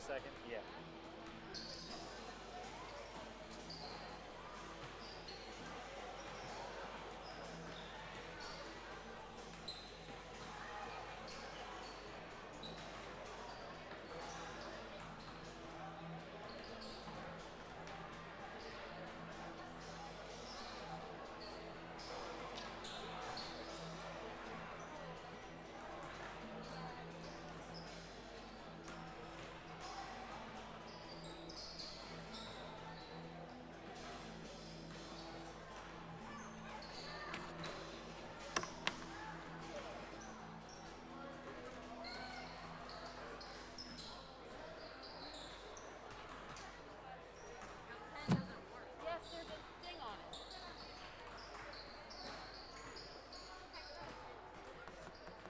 second? Yeah. Yes, there's a thing on it.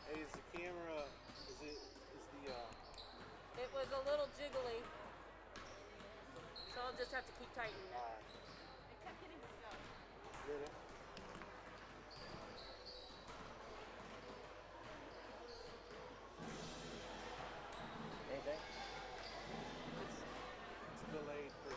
Hey, is the camera, It was a little jiggly, so I'll just have to keep tightening it. It kept getting stuck. did it? Anything? It's delayed for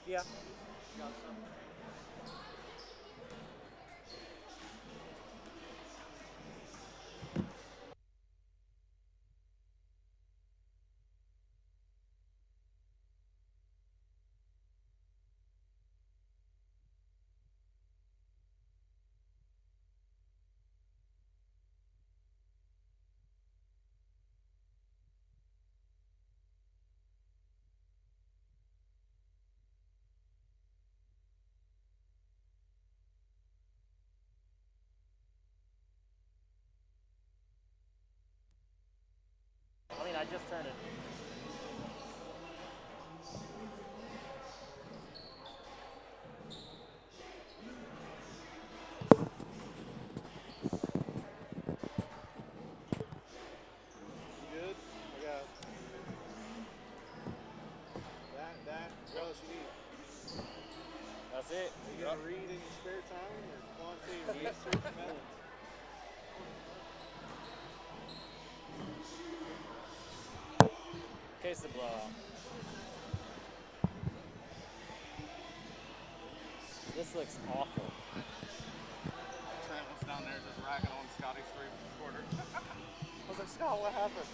Yeah. got some. I mean, I just turned it. Good? I got that. What else you need? That's it. Are you gonna read in your spare time or quantitative research methods? Case the blowout. This looks awful. Trent was down there just ragging on Scotty's 3/4. I was like, Scott, what happened?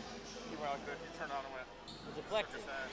He went out good. He turned on and went. It deflected. Shook his head.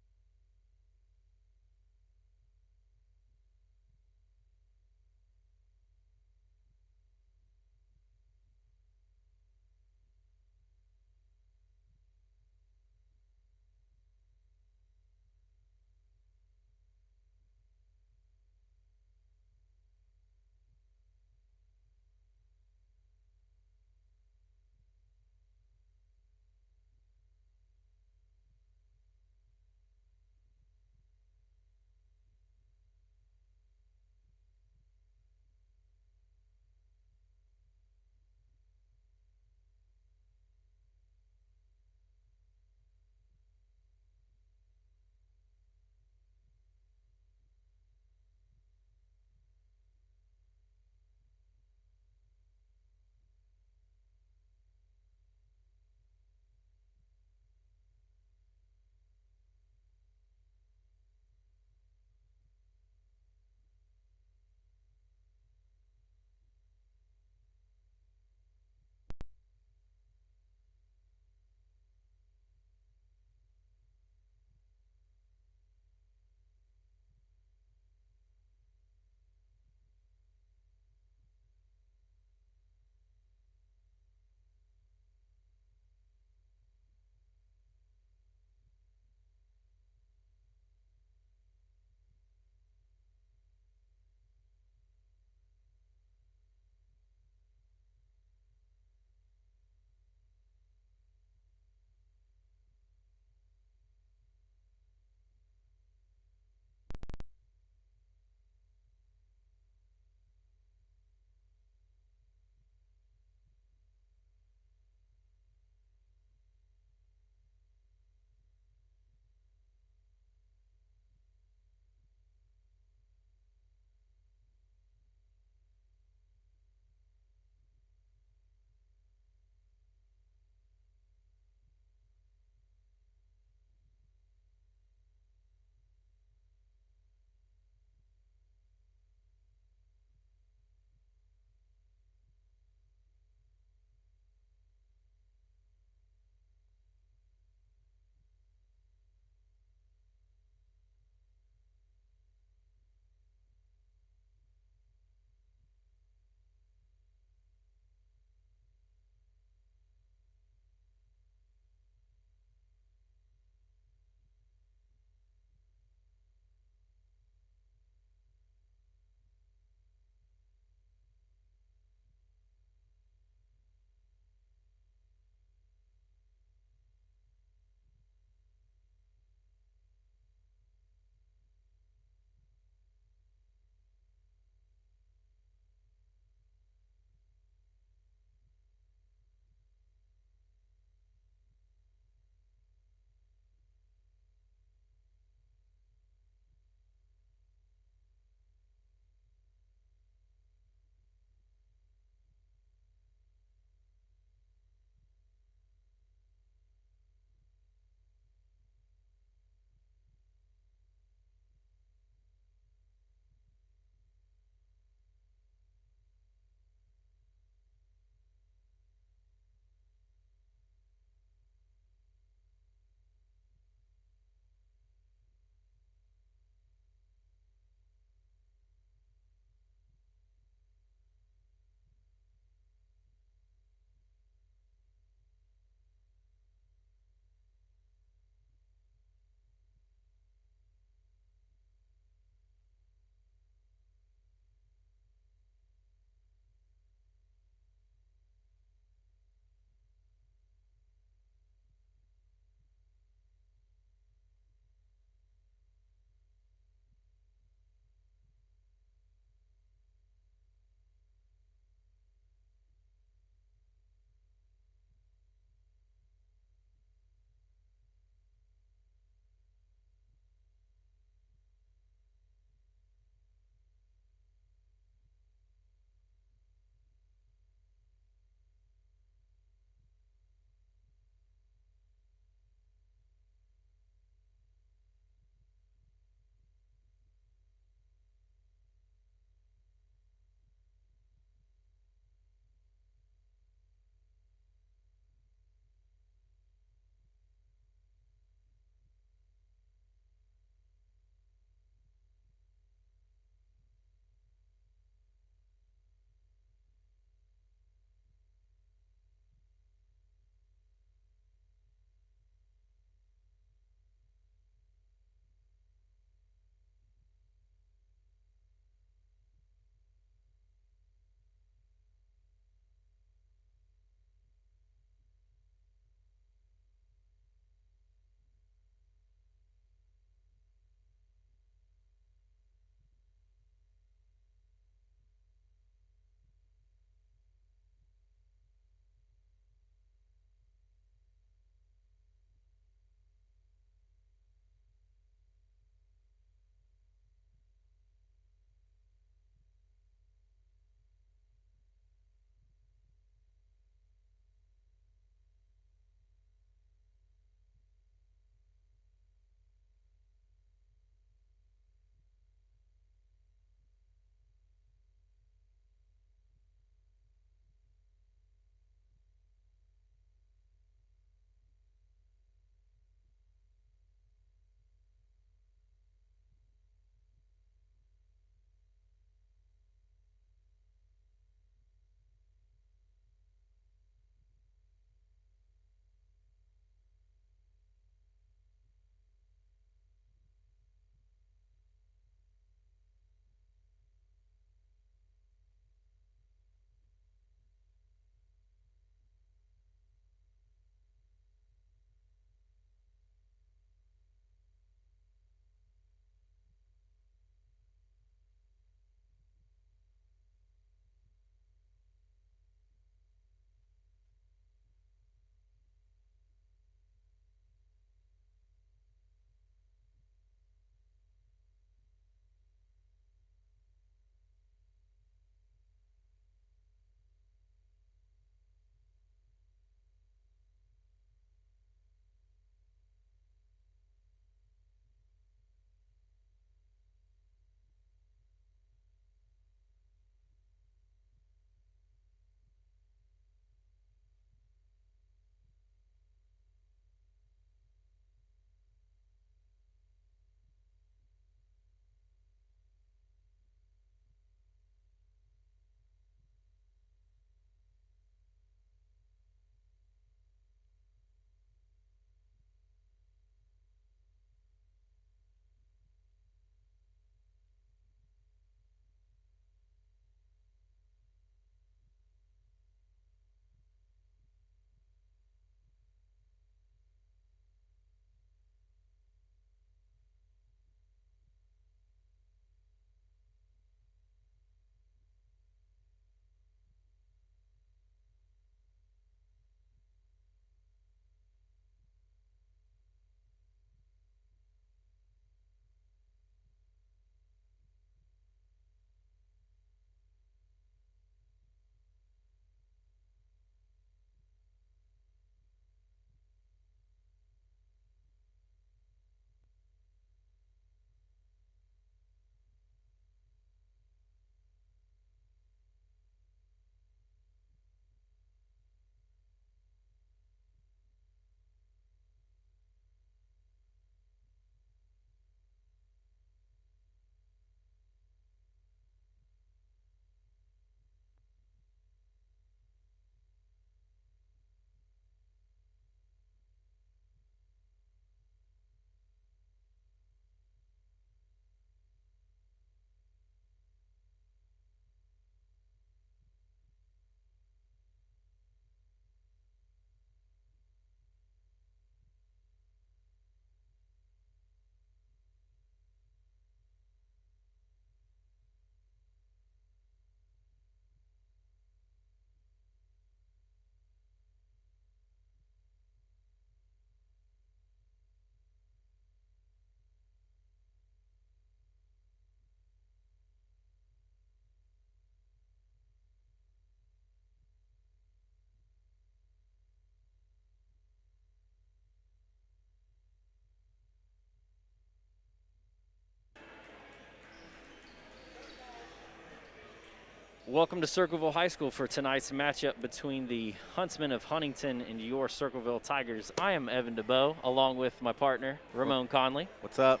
Welcome to Circleville High School for tonight's matchup between the Huntsmen of Huntington and your Circleville Tigers. I am Evan DeBoe, along with my partner, Ramon Conley. What's up?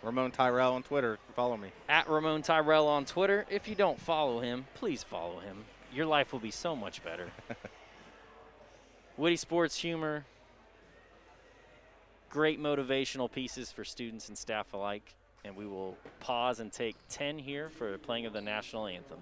Ramon Tyrell on Twitter. Follow me. At Ramon Tyrell on Twitter. If you don't follow him, please follow him. Your life will be so much better. Witty sports humor, great motivational pieces for students and staff alike. And we will pause and take 10 here for the playing of the national anthem.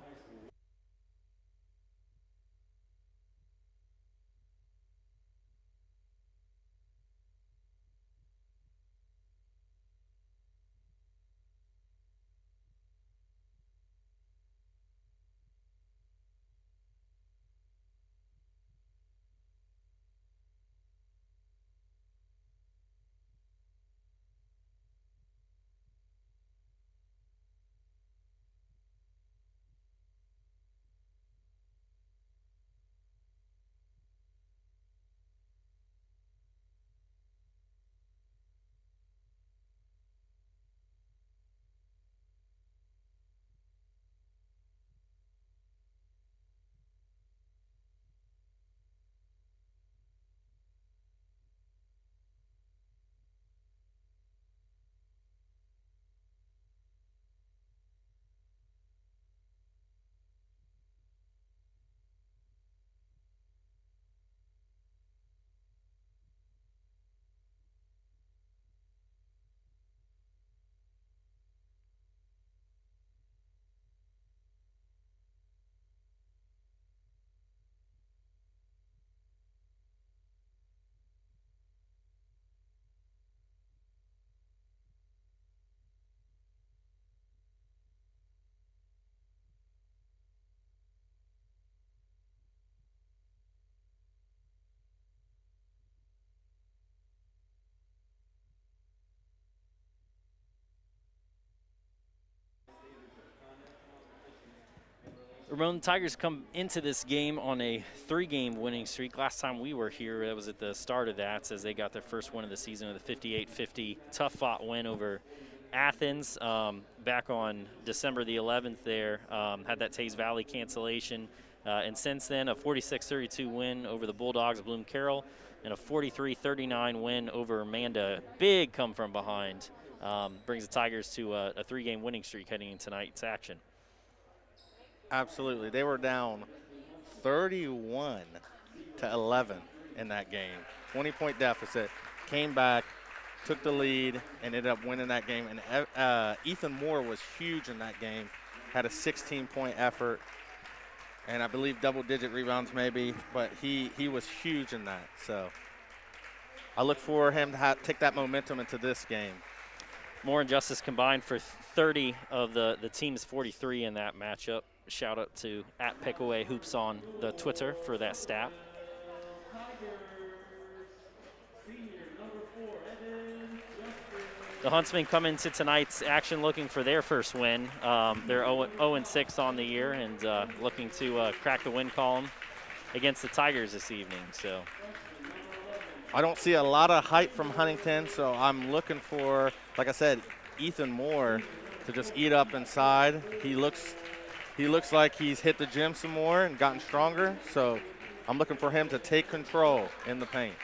Ramon, Tigers come into this game on a 3-game winning streak. Last time we were here, that was at the start of that, as they got their first win of the season with a 58-50 tough-fought win over Athens back on December the 11th there. Had that Taze Valley cancellation. And since then, a 46-32 win over the Bulldogs of Bloom Carroll and a 43-39 win over Amanda. Big come from behind. Brings the Tigers to a 3-game winning streak heading into tonight's action. Absolutely. They were down 31-11 in that game. 20-point deficit. Came back, took the lead, and ended up winning that game. And Ethan Moore was huge in that game. Had a 16-point effort, and I believe double-digit rebounds maybe, but he was huge in that. So I look for him to take that momentum into this game. Moore and Justice combined for 30 of the team's 43 in that matchup. Shout out to @PickAwayHoops on the Twitter for that stat. The Huntsmen come into tonight's action looking for their first win. They're 0-6 on the year and looking to crack the win column against the Tigers this evening. So I don't see a lot of height from Huntington, so I'm looking for, like I said, Ethan Moore to just eat up inside. He looks like he's hit the gym some more and gotten stronger, so I'm looking for him to take control in the paint.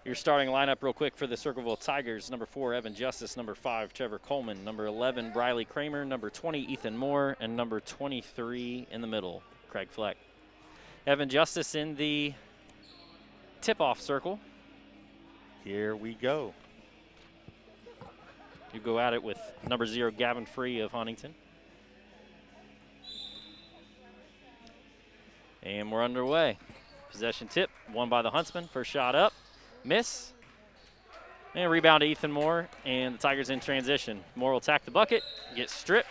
Your starting lineup real quick for the Circleville Tigers. Number 4, Evan Justice. Number 5, Trevor Coleman. Number 11, Briley Kramer. Number 20, Ethan Moore. And number 23 in the middle, Craig Fleck. Evan Justice in the tip-off circle. Here we go. You go at it with number 0, Gavin Free of Huntington. And we're underway. Possession tip, won by the Huntsman. First shot up, miss. And rebound to Ethan Moore, and the Tigers in transition. Moore will attack the bucket, get stripped.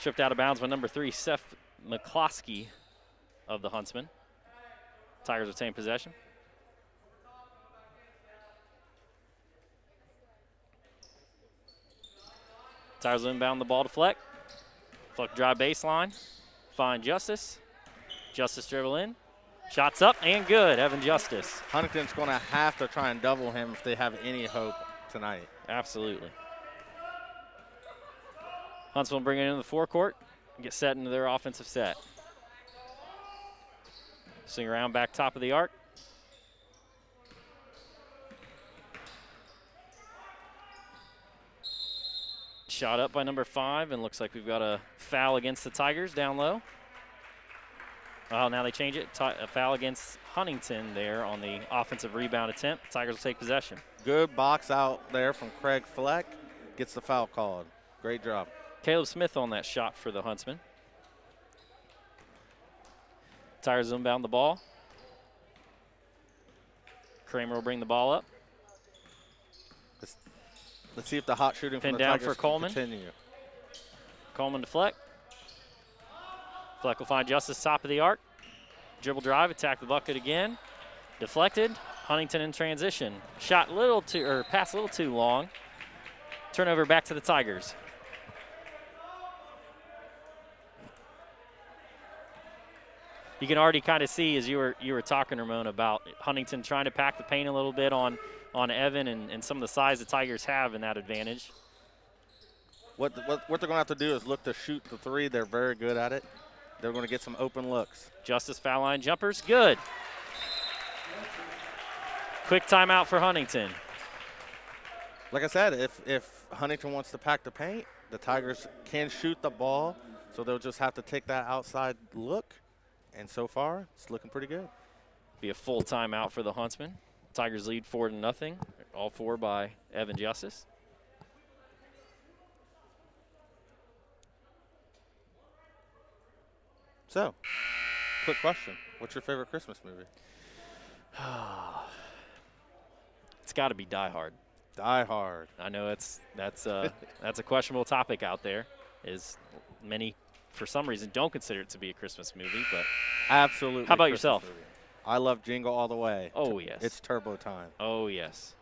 Tripped out of bounds by number 3, Seth McCloskey of the Huntsman. Tigers retain possession. Tigers will inbound the ball to Fleck. Fleck drive baseline. Find Justice. Justice dribble in. Shots up and good. Evan Justice. Huntington's going to have to try and double him if they have any hope tonight. Absolutely. Huntsville bring it into the forecourt, get set into their offensive set. Swing around back top of the arc. Shot up by number 5, and looks like we've got a foul against the Tigers down low. Oh, now they change it. A foul against Huntington there on the offensive rebound attempt. Tigers will take possession. Good box out there from Craig Fleck. Gets the foul called. Great job. Caleb Smith on that shot for the Huntsmen. Tigers inbound the ball. Kramer will bring the ball up. Let's see if the hot shooting Pin from the down Tigers for Coleman. can continue. Coleman to Fleck. Fleck will find Justice top of the arc. Dribble drive, attack the bucket again. Deflected. Huntington in transition. Shot pass a little too long. Turnover back to the Tigers. You can already kind of see, as you were talking, Ramon, about Huntington trying to pack the paint a little bit on Evan and some of the size the Tigers have in that advantage. What they're going to have to do is look to shoot the 3. They're very good at it. They're going to get some open looks. Justice foul line jumpers, good. Quick timeout for Huntington. Like I said, if Huntington wants to pack the paint, the Tigers can shoot the ball, so they'll just have to take that outside look. And so far, it's looking pretty good. Be a full timeout for the Huntsmen. Tigers lead 4-0, all 4 by Evan Justice. So, quick question. What's your favorite Christmas movie? It's got to be Die Hard. Die Hard. I know that's a questionable topic out there, as many, for some reason, don't consider it to be a Christmas movie. But absolutely. How about Christmas yourself? movie. I love Jingle All the Way. Oh, yes. It's turbo time. Oh, yes.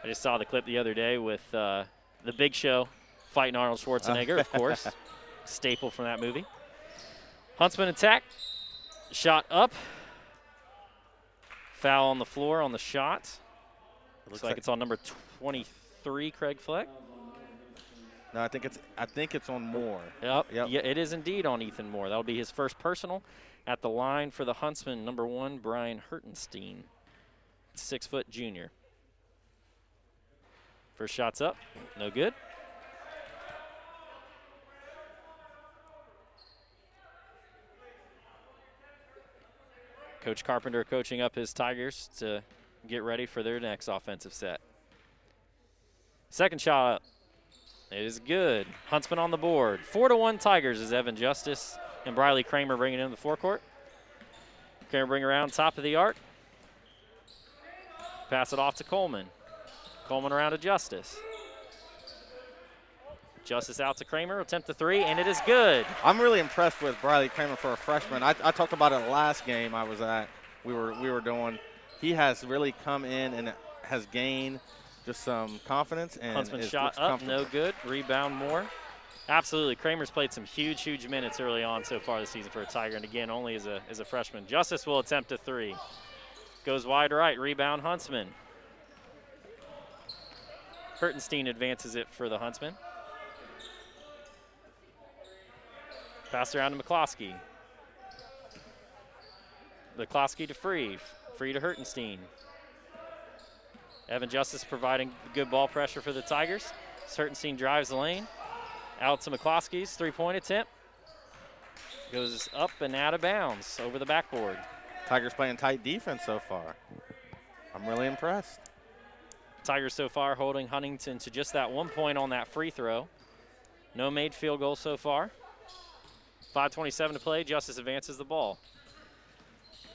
I just saw the clip the other day with the Big Show fighting Arnold Schwarzenegger, of course. Staple from that movie. Huntsman attack. Shot up. Foul on the floor on the shot. Looks like it's on number 23, Craig Fleck. No, I think it's on Moore. Yep. Yeah, it is indeed on Ethan Moore. That'll be his first personal. At the line for the Huntsman, number 1, Brian Hertenstein. 6-foot junior. First shot's up. No good. Coach Carpenter coaching up his Tigers to get ready for their next offensive set. Second shot up. It is good. Huntsman on the board. 4-1 Tigers as Evan Justice and Briley Kramer bring it in the forecourt. Kramer bring around top of the arc. Pass it off to Coleman. Coleman around to Justice. Justice out to Kramer, attempt the 3, and it is good. I'm really impressed with Briley Kramer for a freshman. I talked about it last game I was at. We were doing. He has really come in and has gained just some confidence. And Huntsman shot up, no good. Rebound Moore. Absolutely, Kramer's played some huge minutes early on so far this season for a Tiger, and again, only as a freshman. Justice will attempt a 3. Goes wide right, rebound Huntsman. Hertenstein advances it for the Huntsman. Pass around to McCloskey. McCloskey to Free. Free to Hertenstein. Evan Justice providing good ball pressure for the Tigers. Hertenstein drives the lane. Out to McCloskey's 3-point attempt. Goes up and out of bounds over the backboard. Tigers playing tight defense so far. I'm really impressed. Tigers so far holding Huntington to just that 1 point on that free throw. No made field goal so far. 5:27 to play. Justice advances the ball.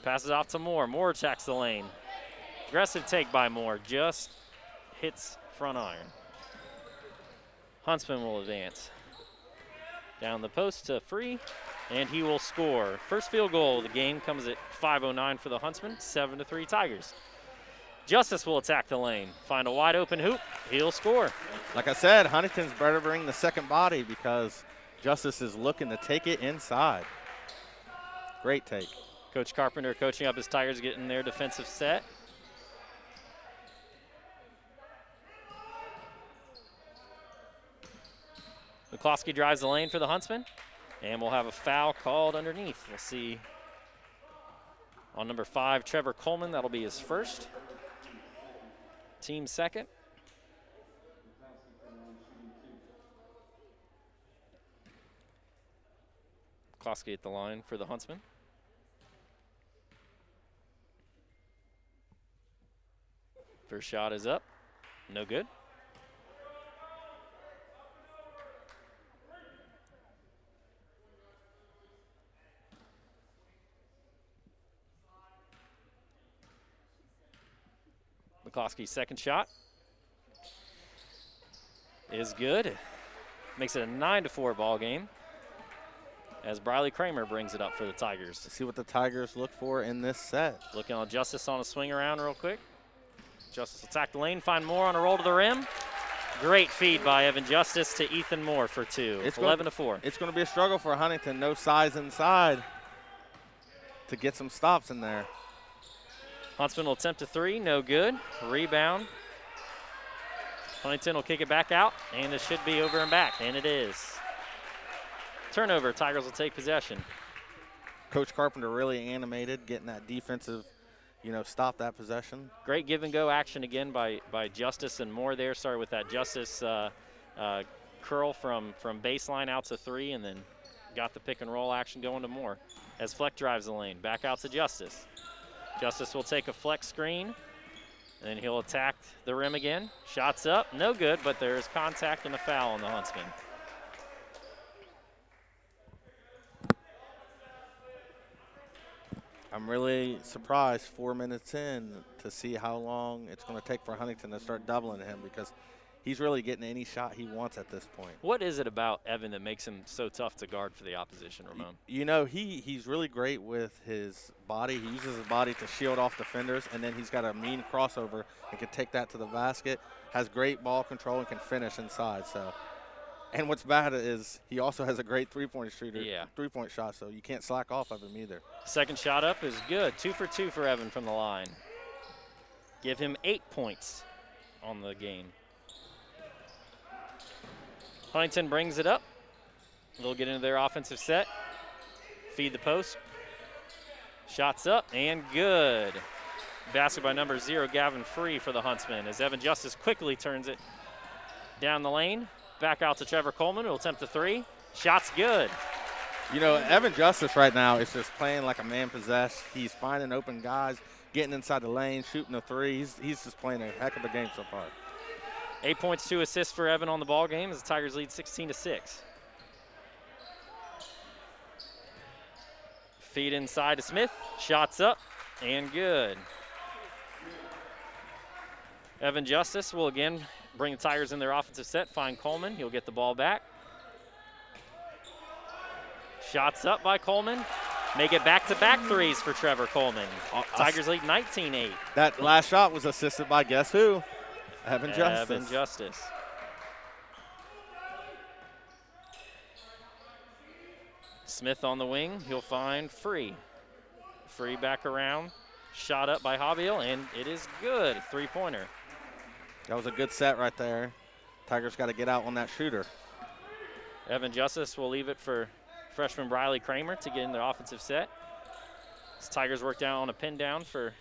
Passes off to Moore. Moore attacks the lane. Aggressive take by Moore. Just hits front iron. Huntsman will advance. Down the post to Free, and he will score. First field goal of the game comes at 5:09 for the Huntsman. 7-3 Tigers. Justice will attack the lane. Find a wide open hoop. He'll score. Like I said, Huntington's better bring the second body because Justice is looking to take it inside. Great take. Coach Carpenter coaching up his Tigers, getting their defensive set. McCloskey drives the lane for the Huntsman, and we'll have a foul called underneath. We'll see on number 5, Trevor Coleman. That'll be his first. Team second. McCloskey at the line for the Huntsman. First shot is up. No good. McCloskey's second shot is good. Makes it a 9-4 ball game as Briley Kramer brings it up for the Tigers. Let's see what the Tigers look for in this set. Looking on Justice on a swing around real quick. Justice will attack the lane, find Moore on a roll to the rim. Great feed by Evan Justice to Ethan Moore for 2. It's 11-4. It's going to be a struggle for Huntington. No size inside to get some stops in there. Huntsman will attempt a 3, no good. Rebound. Huntington will kick it back out, and it should be over and back, and it is. Turnover, Tigers will take possession. Coach Carpenter really animated, getting that defensive, stop that possession. Great give and go action again by Justice and Moore there. Started with that Justice curl from baseline out to 3, and then got the pick and roll action going to Moore as Fleck drives the lane. Back out to Justice. Justice will take a flex screen, and then he'll attack the rim again. Shots up, no good, but there's contact and a foul on the Huntsman. I'm really surprised 4 minutes in to see how long it's going to take for Huntington to start doubling him, because he's really getting any shot he wants at this point. What is it about Evan that makes him so tough to guard for the opposition, Ramon? He's really great with his body. He uses his body to shield off defenders, and then he's got a mean crossover and can take that to the basket, has great ball control, and can finish inside. So, and what's bad is he also has a great three-point shot, so you can't slack off of him either. Second shot up is good. 2 for 2 for Evan from the line. Give him 8 points on the game. Huntington brings it up. They'll get into their offensive set. Feed the post. Shots up and good. Basket by number 0, Gavin Free for the Huntsman, as Evan Justice quickly turns it down the lane. Back out to Trevor Coleman, who will attempt the 3. Shot's good. Evan Justice right now is just playing like a man possessed. He's finding open guys, getting inside the lane, shooting a 3. He's just playing a heck of a game so far. 8 points, 2 assists for Evan on the ball game as the Tigers lead 16-6. Feed inside to Smith. Shots up and good. Evan Justice will again bring the Tigers in their offensive set. Find Coleman. He'll get the ball back. Shots up by Coleman. Make it back-to-back 3s for Trevor Coleman. Tigers lead 19-8. That last shot was assisted by guess who? Evan Justice. Evan Justice. Smith on the wing. He'll find Free. Free back around. Shot up by Hobbiel, and it is good. 3-pointer. That was a good set right there. Tigers got to get out on that shooter. Evan Justice will leave it for freshman Briley Kramer to get in their offensive set. As Tigers work down on a pin down for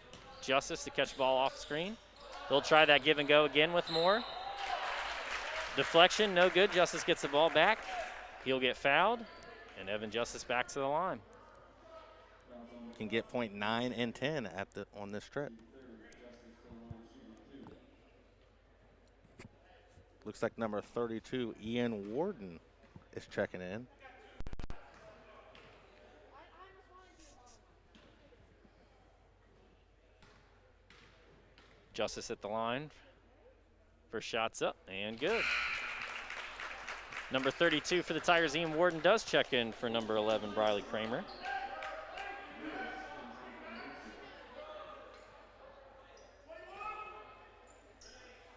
Justice to catch the ball off screen. They'll try that give and go again with Moore. Deflection, no good. Justice gets the ball back. He'll get fouled, and Evan Justice back to the line. Can get point 9 and 10 on this trip. Looks like number 32, Ian Warden, is checking in. Justice at the line for shots up and good. Number 32 for the Tigers, Ian Warden, does check in for number 11, Briley Kramer.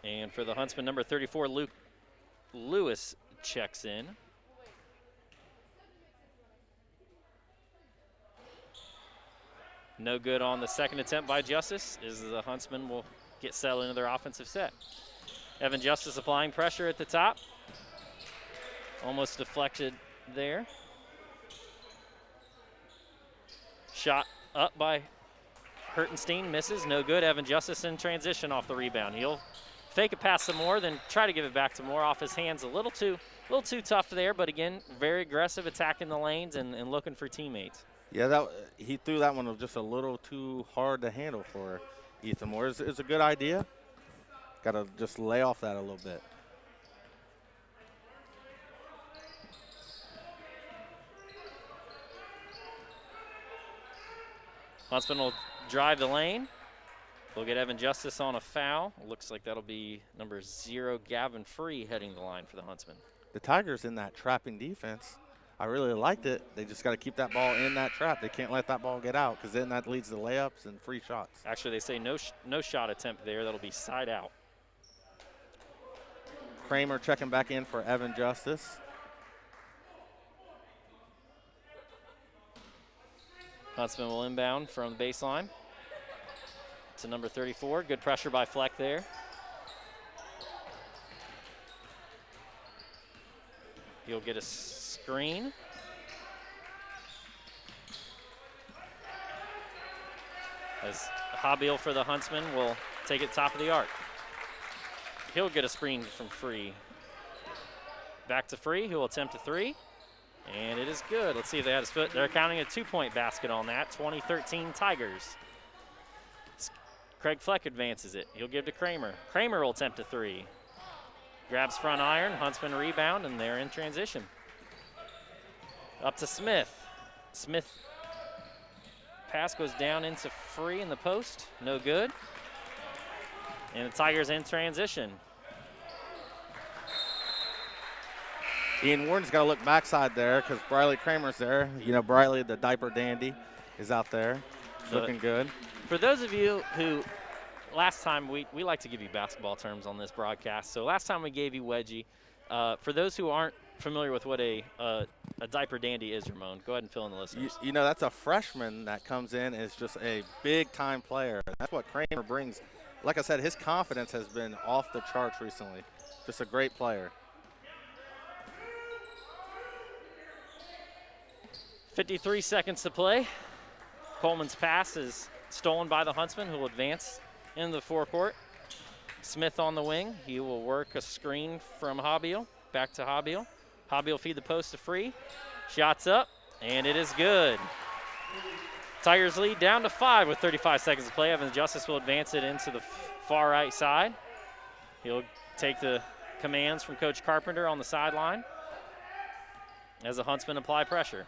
And for the Huntsman, number 34, Luke Lewis checks in. No good on the second attempt by Justice, as the Huntsmen will get settled into their offensive set. Evan Justice applying pressure at the top. Almost deflected there. Shot up by Hertenstein, misses, no good. Evan Justice in transition off the rebound. He'll fake a pass some more, then try to give it back to Moore off his hands. A little too tough there, but again, very aggressive, attacking the lanes and looking for teammates. Yeah, he threw that one just a little too hard to handle for Ethan Moore. It's a good idea. Got to just lay off that a little bit. Huntsman will drive the lane. They'll get Evan Justice on a foul. Looks like that'll be number 0, Gavin Free, heading the line for the Huntsman. The Tigers in that trapping defense, I really liked it. They just got to keep that ball in that trap. They can't let that ball get out, because then that leads to layups and free shots. Actually, they say no shot attempt there. That'll be side out. Kramer checking back in for Evan Justice. Huntsman will inbound from the baseline to number 34. Good pressure by Fleck there. He'll get a screen. As Habil for the Huntsman will take it top of the arc. He'll get a screen from Free. Back to Free, who will attempt a 3. And it is good. Let's see if they had his foot. They're counting a 2-point basket on that. 2013 Tigers. Craig Fleck advances it. He'll give to Kramer. Kramer will attempt a 3. Grabs front iron. Huntsman rebound, and they're in transition. Up to Smith. Smith pass goes down into Free in the post. No good. And the Tigers in transition. Ian Warden's got to look backside there because Briley Kramer's there. You know, Briley, the diaper dandy, is out there looking good. For those of you who, last time we like to give you basketball terms on this broadcast. So last time we gave you wedgie. For those who aren't familiar with what a diaper dandy is, Ramon, go ahead and fill in the listeners. You know, that's a freshman that comes in and is just a big-time player. That's what Kramer brings. Like I said, his confidence has been off the charts recently. Just a great player. 53 seconds to play. Coleman's pass is stolen by the Huntsman, who will advance into the forecourt. Smith on the wing. He will work a screen from Habil. Back to Habil. Habil feed the post to Free. Shots up, and it is good. Tigers lead down to 5 with 35 seconds to play. Evan Justice will advance it into the far right side. He'll take the commands from Coach Carpenter on the sideline as the Huntsmen apply pressure.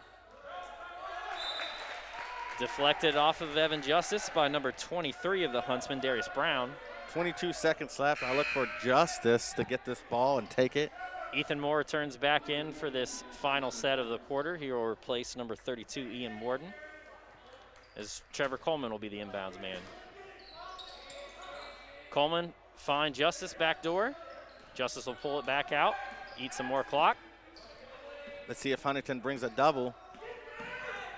Deflected off of Evan Justice by number 23 of the Huntsmen, Darius Brown. 22 seconds left. I look for Justice to get this ball and take it. Ethan Moore returns back in for this final set of the quarter. He will replace number 32, Ian Warden, as Trevor Coleman will be the inbounds man. Coleman finds Justice back door. Justice will pull it back out, eat some more clock. Let's see if Huntington brings a double.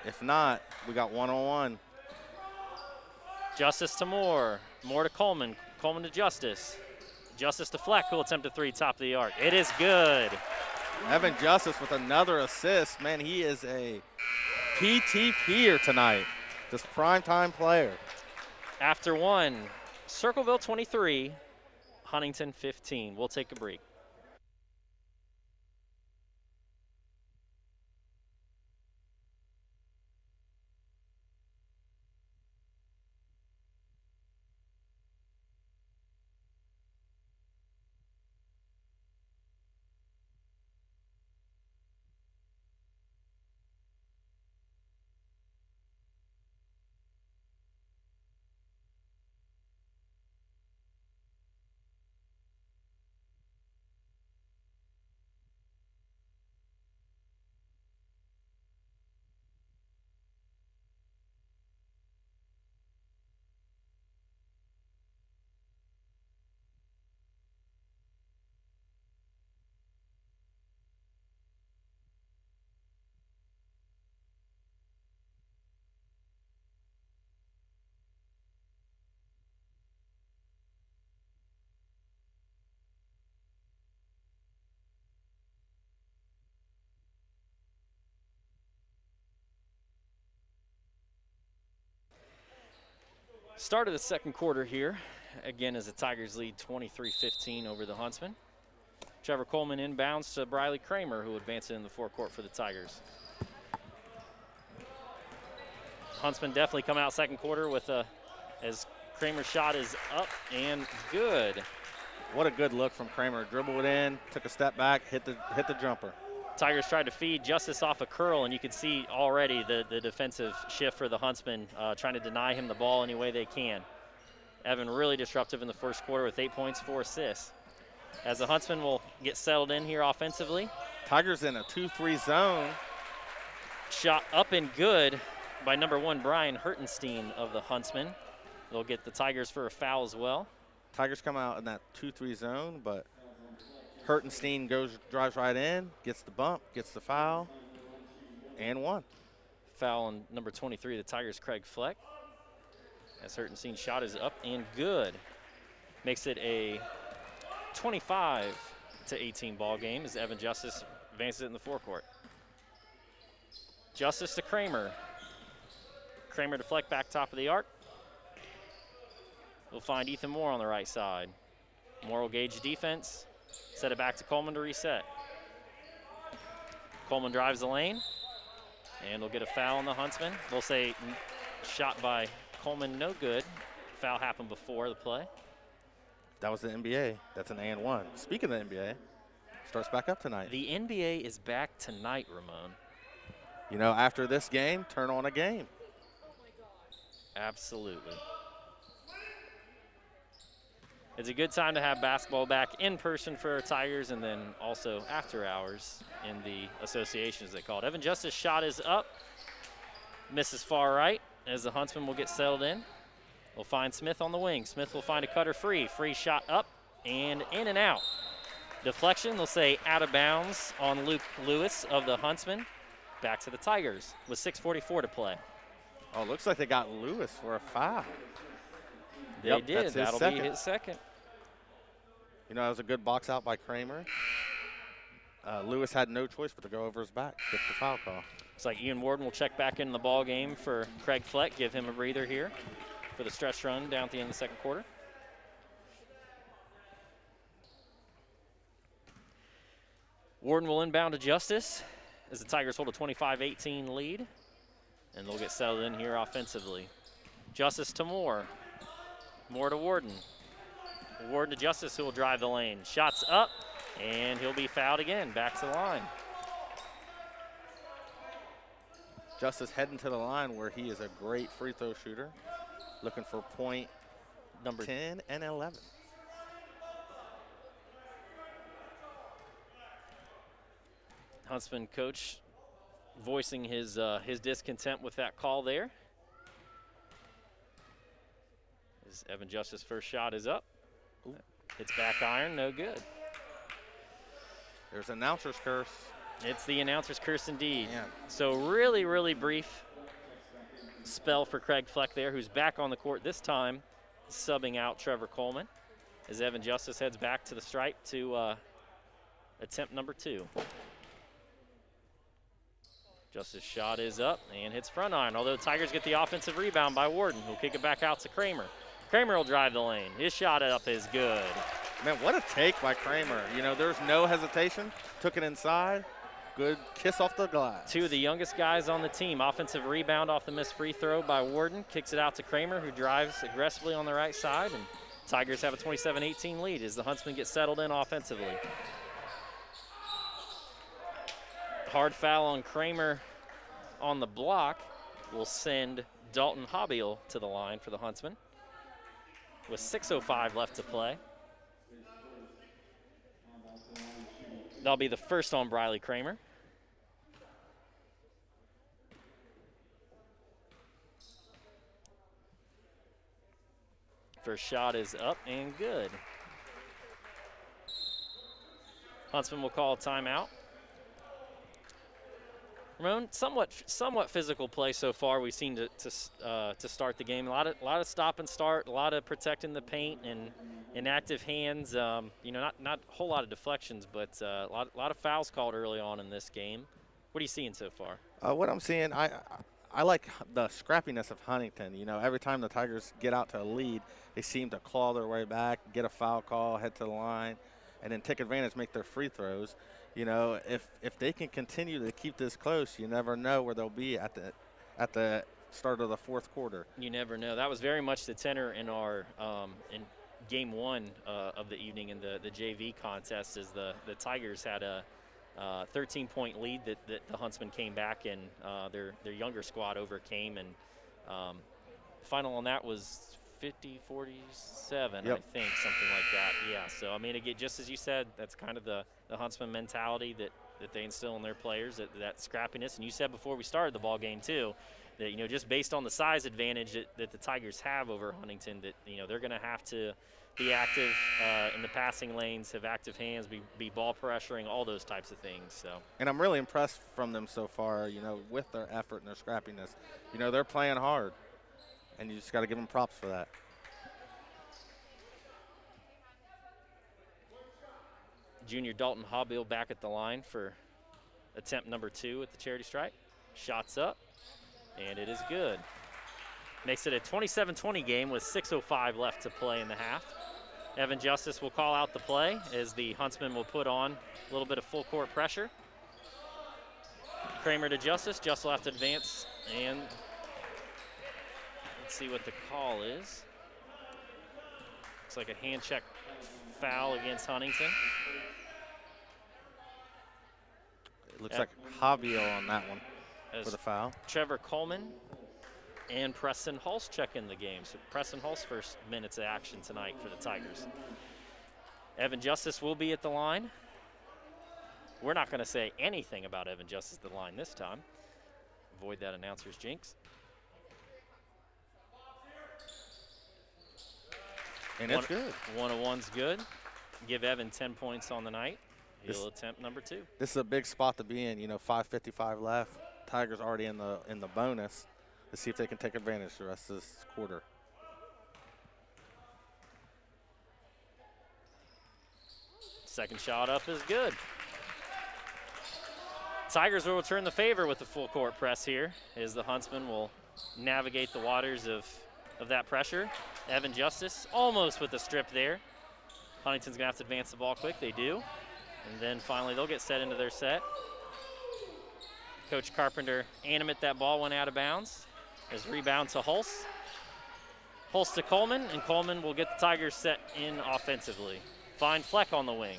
If not, we got one-on-one. Justice to Moore. Moore to Coleman. Coleman to Justice. Justice to Fleck, who will attempt a 3 top of the arc. It is good. Evan Justice with another assist. Man, he is a PTPer tonight. Just primetime player. After one, Circleville 23, Huntington 15. We'll take a break. Start of the second quarter here. Again, as the Tigers lead 23-15 over the Huntsmen. Trevor Coleman inbounds to Briley Kramer, who advances in the forecourt for the Tigers. Huntsmen definitely come out second quarter with as Kramer's shot is up and good. What a good look from Kramer. Dribbled it in, took a step back, hit the jumper. Tigers tried to feed Justice off a curl, and you could see already the defensive shift for the Huntsmen, trying to deny him the ball any way they can. Evan really disruptive in the first quarter with 8 points, 4 assists. As the Huntsmen will get settled in here offensively. Tigers in a 2-3 zone. Shot up and good by number 1, Brian Hertenstein of the Huntsmen. They'll get the Tigers for a foul as well. Tigers come out in that 2-3 zone, but Hertenstein drives right in, gets the bump, gets the foul, and one. Foul on number 23, the Tigers' Craig Fleck. As Hertenstein's shot is up and good. Makes it a 25-18 ball game as Evan Justice advances it in the forecourt. Justice to Kramer. Kramer to Fleck back top of the arc. We'll find Ethan Moore on the right side. Moore will gauge defense. Set it back to Coleman to reset. Coleman drives the lane, and we'll get a foul on the Huntsman. We'll say shot by Coleman, no good. Foul happened before the play. That was the NBA. That's an and one. Speaking of the NBA, starts back up tonight. The NBA is back tonight, Ramon. You know, after this game, turn on a game. Absolutely. It's a good time to have basketball back in person for our Tigers, and then also after hours in the association, as they call it. Evan Justice's shot is up. Misses far right as the Huntsman will get settled in. We'll find Smith on the wing. Smith will find a cutter free. Free shot up and in and out. Deflection, they'll say out of bounds on Luke Lewis of the Huntsman. Back to the Tigers with 6:44 to play. Oh, looks like they got Lewis for a foul. They did. That'll be his second. You know, that was a good box out by Kramer. Lewis had no choice but to go over his back, get the foul call. Looks like Ian Warden will check back in the ball game for Craig Fleck, give him a breather here for the stretch run down at the end of the second quarter. Warden will inbound to Justice as the Tigers hold a 25-18 lead, and they'll get settled in here offensively. Justice to Moore. Moore to Warden. Warden to Justice, who will drive the lane. Shots up, and he'll be fouled again. Back to the line. Justice heading to the line where he is a great free throw shooter. Looking for point number 10 and 11. Huntsman coach voicing his discontent with that call there. As Evan Justice's first shot is up. Ooh. It's back iron, no good. There's announcer's curse. It's the announcer's curse indeed. Man. So really, really brief spell for Craig Fleck there, who's back on the court this time, subbing out Trevor Coleman as Evan Justice heads back to the stripe to attempt number 2. Justice's shot is up and hits front iron, although Tigers get the offensive rebound by Warden, who'll kick it back out to Kramer. Kramer will drive the lane. His shot up is good. Man, what a take by Kramer. You know, there's no hesitation. Took it inside. Good kiss off the glass. 2 of the youngest guys on the team. Offensive rebound off the missed free throw by Warden. Kicks it out to Kramer, who drives aggressively on the right side. And Tigers have a 27-18 lead as the Huntsmen get settled in offensively. Hard foul on Kramer on the block will send Dalton Hobbiel to the line for the Huntsmen with 6:05 left to play. That'll be the first on Briley Kramer. First shot is up and good. Huntsman will call a timeout. Ramon, somewhat physical play so far we've seen to start the game. A lot of stop and start, a lot of protecting the paint and active hands. You know, not a whole lot of deflections, but a lot of fouls called early on in this game. What are you seeing so far? What I'm seeing, I like the scrappiness of Huntington. You know, every time the Tigers get out to a lead, they seem to claw their way back, get a foul call, head to the line, and then take advantage, make their free throws. You know, if they can continue to keep this close, you never know where they'll be at the start of the fourth quarter. You never know. That was very much the tenor in our in game one of the evening in the JV contest, as the Tigers had a 13-point lead that the Huntsmen came back and their younger squad overcame, and final on that was 50-47, Yep. I think, something like that. Yeah, so I mean, again, just as you said, that's kind of the Huntsman mentality that they instill in their players, that scrappiness. And you said before we started the ball game too, that, you know, just based on the size advantage that the Tigers have over Huntington, that, you know, they're going to have to be active in the passing lanes, have active hands, be ball pressuring, all those types of things. So. And I'm really impressed from them so far, you know, with their effort and their scrappiness. You know, they're playing hard, and you just got to give them props for that. Junior Dalton Hobbill back at the line for attempt number 2 at the charity stripe. Shots up, and it is good. Makes it a 27-20 game with 6:05 left to play in the half. Evan Justice will call out the play as the Huntsmen will put on a little bit of full court pressure. Kramer to Justice. Justice will have to advance, and let's see what the call is. Looks like a hand check foul against Huntington. It looks like Javier on that one As for the foul. Trevor Coleman and Preston Hulse check in the game. So Preston Hulse first minutes of action tonight for the Tigers. Evan Justice will be at the line. We're not going to say anything about Evan Justice at the line this time. Avoid that announcer's jinx. And it's good. 101's good. Give Evan 10 points on the night. He'll attempt number 2. This is a big spot to be in. You know, 5:55 left. Tigers already in the bonus. Let's see if they can take advantage the rest of this quarter. Second shot up is good. Tigers will return the favor with the full court press here, as the Huntsmen will navigate the waters of that pressure. Evan Justice almost with a strip there. Huntington's gonna have to advance the ball quick. They do. And then finally they'll get set into their set. Coach Carpenter animate that ball went out of bounds. As rebound to Hulse. Hulse to Coleman, and Coleman will get the Tigers set in offensively. Find Fleck on the wing.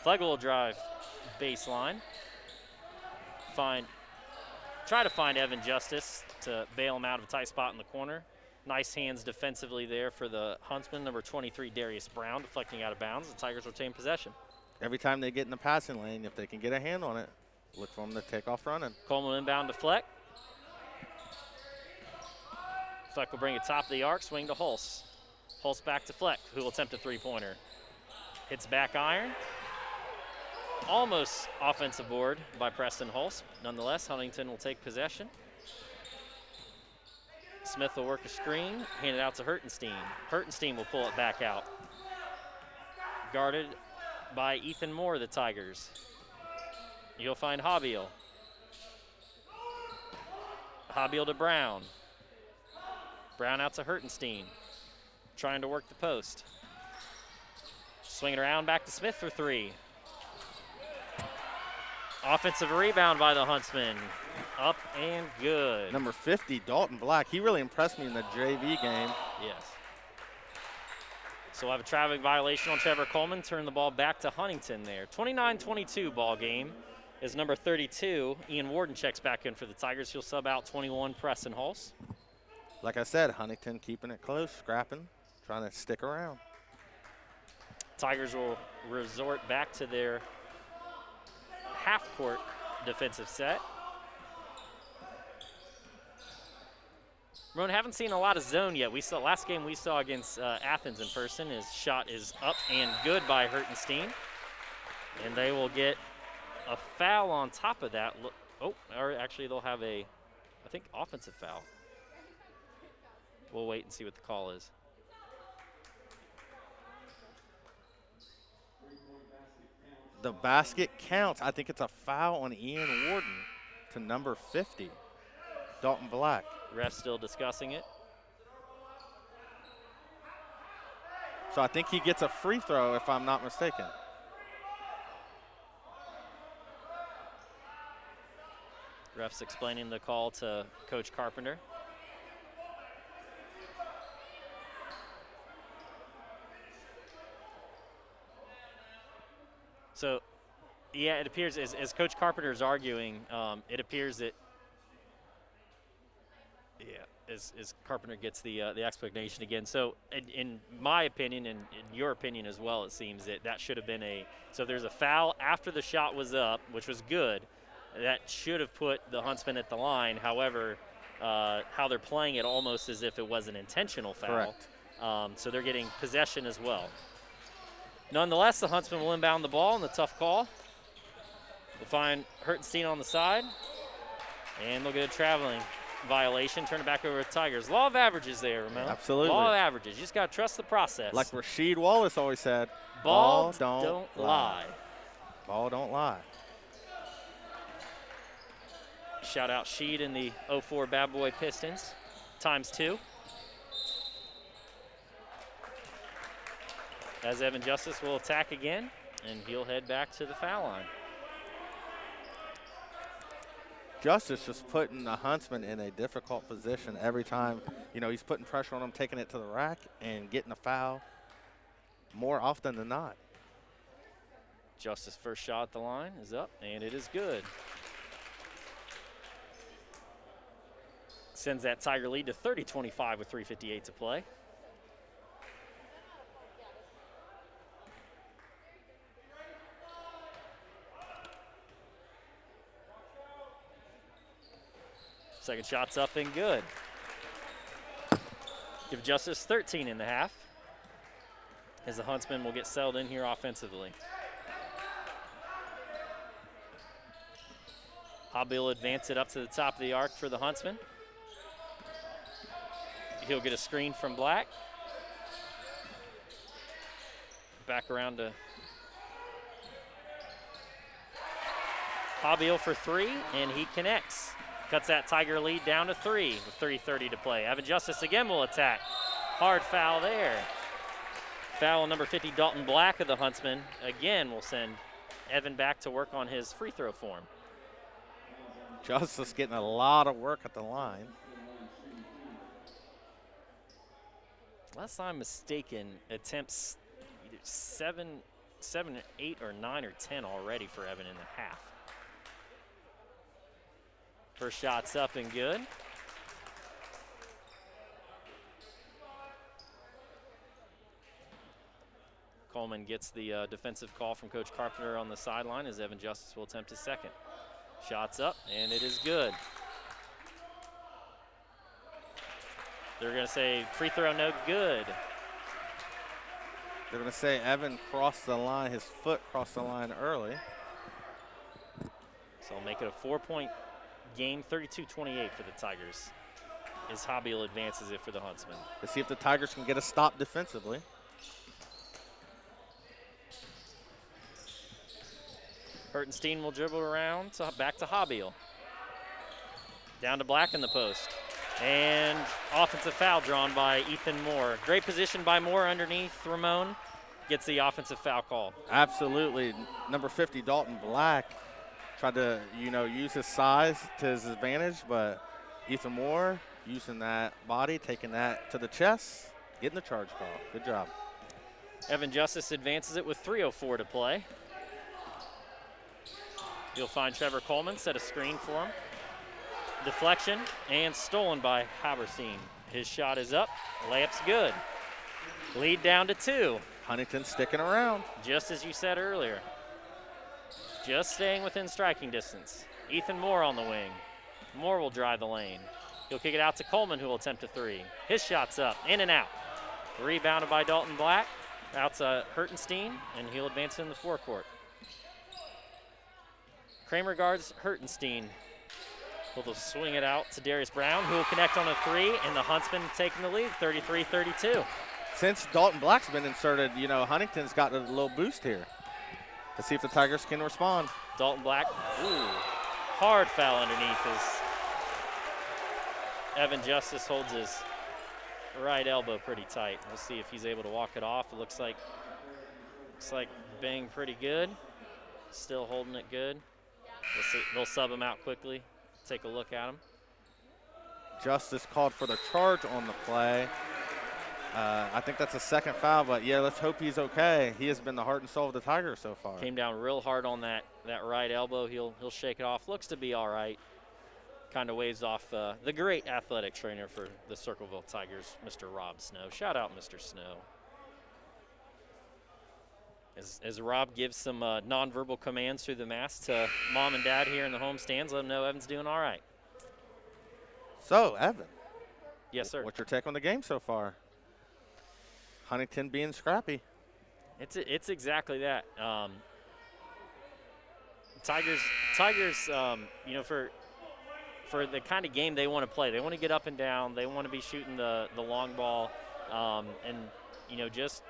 Fleck will drive baseline. Try to find Evan Justice to bail him out of a tight spot in the corner. Nice hands defensively there for the Huntsman, number 23, Darius Brown, deflecting out of bounds. The Tigers retain possession. Every time they get in the passing lane, if they can get a hand on it, look for them to take off running. Coleman inbound to Fleck. Fleck will bring it top of the arc, swing to Hulse. Hulse back to Fleck, who will attempt a three-pointer. Hits back iron. Almost offensive board by Preston Hulse. Nonetheless, Huntington will take possession. Smith will work a screen, hand it out to Hertenstein. Hertenstein will pull it back out. Guarded by Ethan Moore, the Tigers. You'll find Hobbiel. Hobbiel to Brown. Brown out to Hertenstein. Trying to work the post. Swinging around back to Smith for 3. Offensive rebound by the Huntsmen. Up and good. Number 50, Dalton Black. He really impressed me in the JV game. Yes. So we'll have a traveling violation on Trevor Coleman. Turn the ball back to Huntington there. 29-22 ball game is number 32. Ian Warden checks back in for the Tigers. He'll sub out 21, Preston Hulse. Like I said, Huntington keeping it close, scrapping, trying to stick around. Tigers will resort back to their half-court defensive set. Ramon, haven't seen a lot of zone yet. We saw last game we saw against Athens in person. His shot is up and good by Hertenstein, and they will get a foul on top of that. Oh, or actually they'll have I think, offensive foul. We'll wait and see what the call is. The basket counts. I think it's a foul on Ian Warden to number 50. Dalton Black. Ref still discussing it. So I think he gets a free throw if I'm not mistaken. Ref's explaining the call to Coach Carpenter. So, yeah, it appears as Coach Carpenter is arguing, it appears that, as Carpenter gets the explanation again. So, in my opinion, and in your opinion as well, it seems that should have been so there's a foul after the shot was up, which was good. That should have put the Huntsmen at the line. However, how they're playing it almost as if it was an intentional foul. Correct. So they're getting possession as well. Nonetheless, the Huntsmen will inbound the ball in the tough call. We'll find Hertenstein on the side, and they'll get a traveling violation. Turn it back over to Tigers. Law of averages there, Ramon. Absolutely. Law of averages. You just got to trust the process. Like Rasheed Wallace always said, ball don't lie. Ball don't lie. Shout out Sheed and the 04 Bad Boy Pistons, ×2. As Evan Justice will attack again, and he'll head back to the foul line. Justice just putting the Huntsman in a difficult position every time. You know, he's putting pressure on them, taking it to the rack, and getting a foul more often than not. Justice first shot at the line is up, and it is good. Sends that Tiger lead to 30-25 with 3:58 to play. Second shot's up and good. Give Justice 13 in the half, as the Huntsmen will get settled in here offensively. Hobby will advance it up to the top of the arc for the Huntsmen. He'll get a screen from Black. Back around to Hobbiel for three, and he connects. Cuts that Tiger lead down to 3 with 3:30 to play. Evan Justice again will attack. Hard foul there. Foul number 50, Dalton Black of the Huntsmen. Again will send Evan back to work on his free throw form. Justice getting a lot of work at the line. Unless I'm mistaken, attempts either 7, 8, or 9, or 10 already for Evan in the half. First shot's up and good. Coleman gets the defensive call from Coach Carpenter on the sideline as Evan Justice will attempt his second. Shot's up, and it is good. They're going to say free throw no good. They're going to say Evan crossed the line, his foot crossed the line early. So I'll make it a 4-point game, 32-28 for the Tigers, as Hobbiel advances it for the Huntsmen. To see if the Tigers can get a stop defensively. Hertenstein will dribble around, back to Hobbiel. Down to Black in the post. And offensive foul drawn by Ethan Moore. Great position by Moore underneath. Ramon gets the offensive foul call. Absolutely. Number 50, Dalton Black, tried to, use his size to his advantage, but Ethan Moore using that body, taking that to the chest, getting the charge call. Good job. Evan Justice advances it with 3:04 to play. You'll find Trevor Coleman, set a screen for him. Deflection and stolen by Haberstein. His shot is up, layup's good. Lead down to 2. Huntington sticking around. Just as you said earlier. Just staying within striking distance. Ethan Moore on the wing. Moore will drive the lane. He'll kick it out to Coleman, who will attempt a 3. His shot's up, in and out. Rebounded by Dalton Black. Out to Hertenstein, and he'll advance in the forecourt. Kramer guards Hertenstein. He'll swing it out to Darius Brown, who will connect on a 3, and the Huntsmen taking the lead, 33-32. Since Dalton Black's been inserted, Huntington's got a little boost here. Let's see if the Tigers can respond. Dalton Black, hard foul underneath Evan Justice holds his right elbow pretty tight. We'll see if he's able to walk it off. It looks like bang pretty good. Still holding it good. They'll sub him out quickly. Take a look at him. Justice called for the charge on the play. I think that's a second foul, but yeah, let's hope he's okay. He has been the heart and soul of the Tigers so far. Came down real hard on that right elbow. He'll shake it off. Looks to be all right. Kind of waves off the great athletic trainer for the Circleville Tigers, Mr. Rob Snow. Shout out, Mr. Snow. As Rob gives some nonverbal commands through the mask to mom and dad here in the home stands, let them know Evan's doing all right. So, Evan. Yes, sir. What's your take on the game so far? Huntington being scrappy. It's exactly that. Tigers, you know, for the kind of game they want to play, they want to get up and down. They want to be shooting the long ball, and you know, just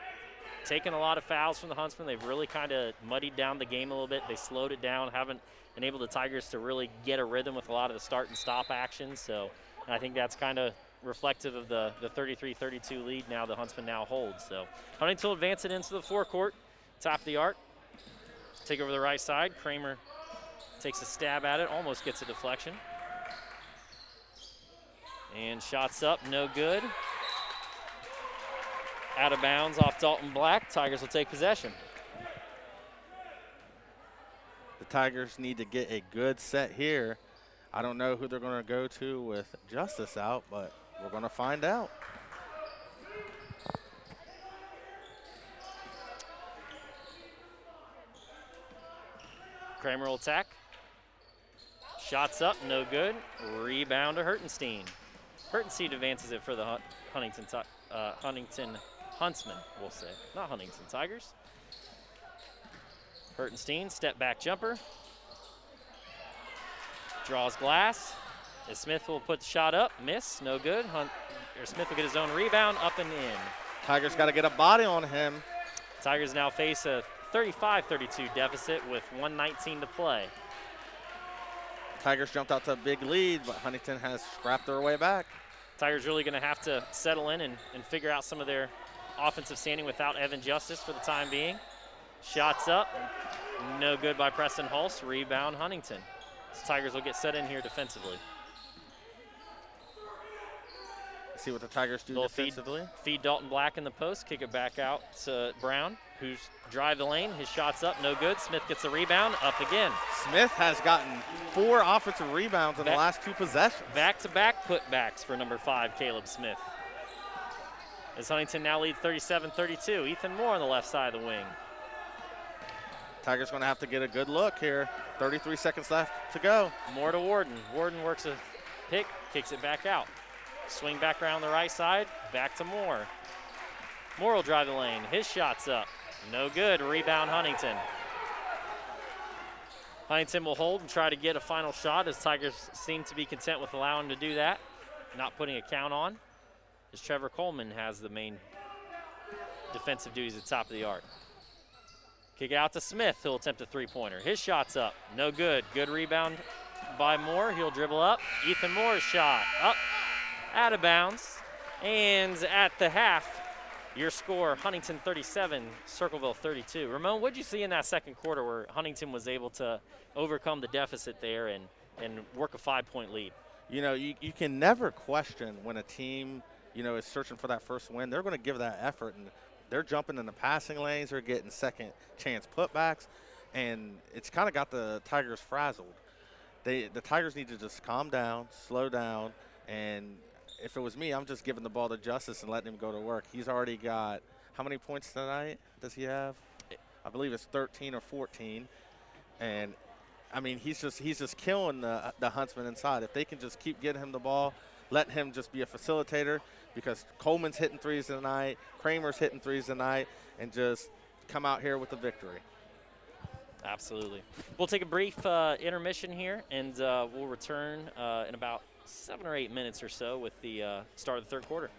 taking a lot of fouls from the Huntsmen. They've really kind of muddied down the game a little bit. They slowed it down. Haven't enabled the Tigers to really get a rhythm with a lot of the start and stop actions. So, and I think that's kind of reflective of the 33-32 lead now the Huntsmen now holds. So Huntington will advance it into the forecourt, top of the arc, take over the right side. Kramer takes a stab at it, almost gets a deflection. And shots up, no good. Out of bounds off Dalton Black. Tigers will take possession. The Tigers need to get a good set here. I don't know who they're going to go to with Justice out, but we're going to find out. Kramer will attack. Shots up, no good. Rebound to Hertenstein. Hertenstein advances it for the Huntington Huntsmen, we'll say. Not Huntington Tigers. Hertenstein, step back jumper. Draws glass. As Smith will put the shot up, miss, no good. Smith will get his own rebound, up and in. Tigers got to get a body on him. Tigers now face a 35-32 deficit with 1:19 to play. Tigers jumped out to a big lead, but Huntington has scrapped their way back. Tigers really going to have to settle in and figure out some of their offensive standing without Evan Justice for the time being. Shots up, no good by Preston Hulse. Rebound Huntington. So Tigers will get set in here defensively. See what the Tigers do They'll defensively. Feed Dalton Black in the post, kick it back out to Brown, who's drive the lane. His shot's up, no good. Smith gets the rebound, up again. Smith has gotten 4 offensive rebounds in the last 2 possessions. Back-to-back putbacks for number 5, Caleb Smith. As Huntington now leads 37-32. Ethan Moore on the left side of the wing. Tigers going to have to get a good look here. 33 seconds left to go. Moore to Warden. Warden works a pick, kicks it back out. Swing back around the right side, back to Moore. Moore will drive the lane. His shot's up. No good. Rebound Huntington. Huntington will hold and try to get a final shot as Tigers seem to be content with allowing him to do that, not putting a count on, as Trevor Coleman has the main defensive duties at the top of the arc. Kick out to Smith. He'll attempt a three-pointer. His shot's up. No good. Good rebound by Moore. He'll dribble up. Ethan Moore's shot. Up. Out of bounds. And at the half, your score, Huntington 37, Circleville 32. Ramon, what did you see in that second quarter where Huntington was able to overcome the deficit there and work a 5-point lead? You know, you can never question when a team, you know, is searching for that first win. They're going to give that effort, and they're jumping in the passing lanes. They're getting second chance putbacks, and it's kind of got the Tigers frazzled. The Tigers need to just calm down, slow down, and if it was me, I'm just giving the ball to Justice and letting him go to work. He's already got, how many points tonight does he have? I believe it's 13 or 14. And, I mean, he's just killing the Huntsmen inside. If they can just keep getting him the ball, let him just be a facilitator, because Coleman's hitting threes tonight, Kramer's hitting threes tonight, and just come out here with the victory. Absolutely. We'll take a brief intermission here, and we'll return in about 7 or 8 minutes or so with the start of the third quarter.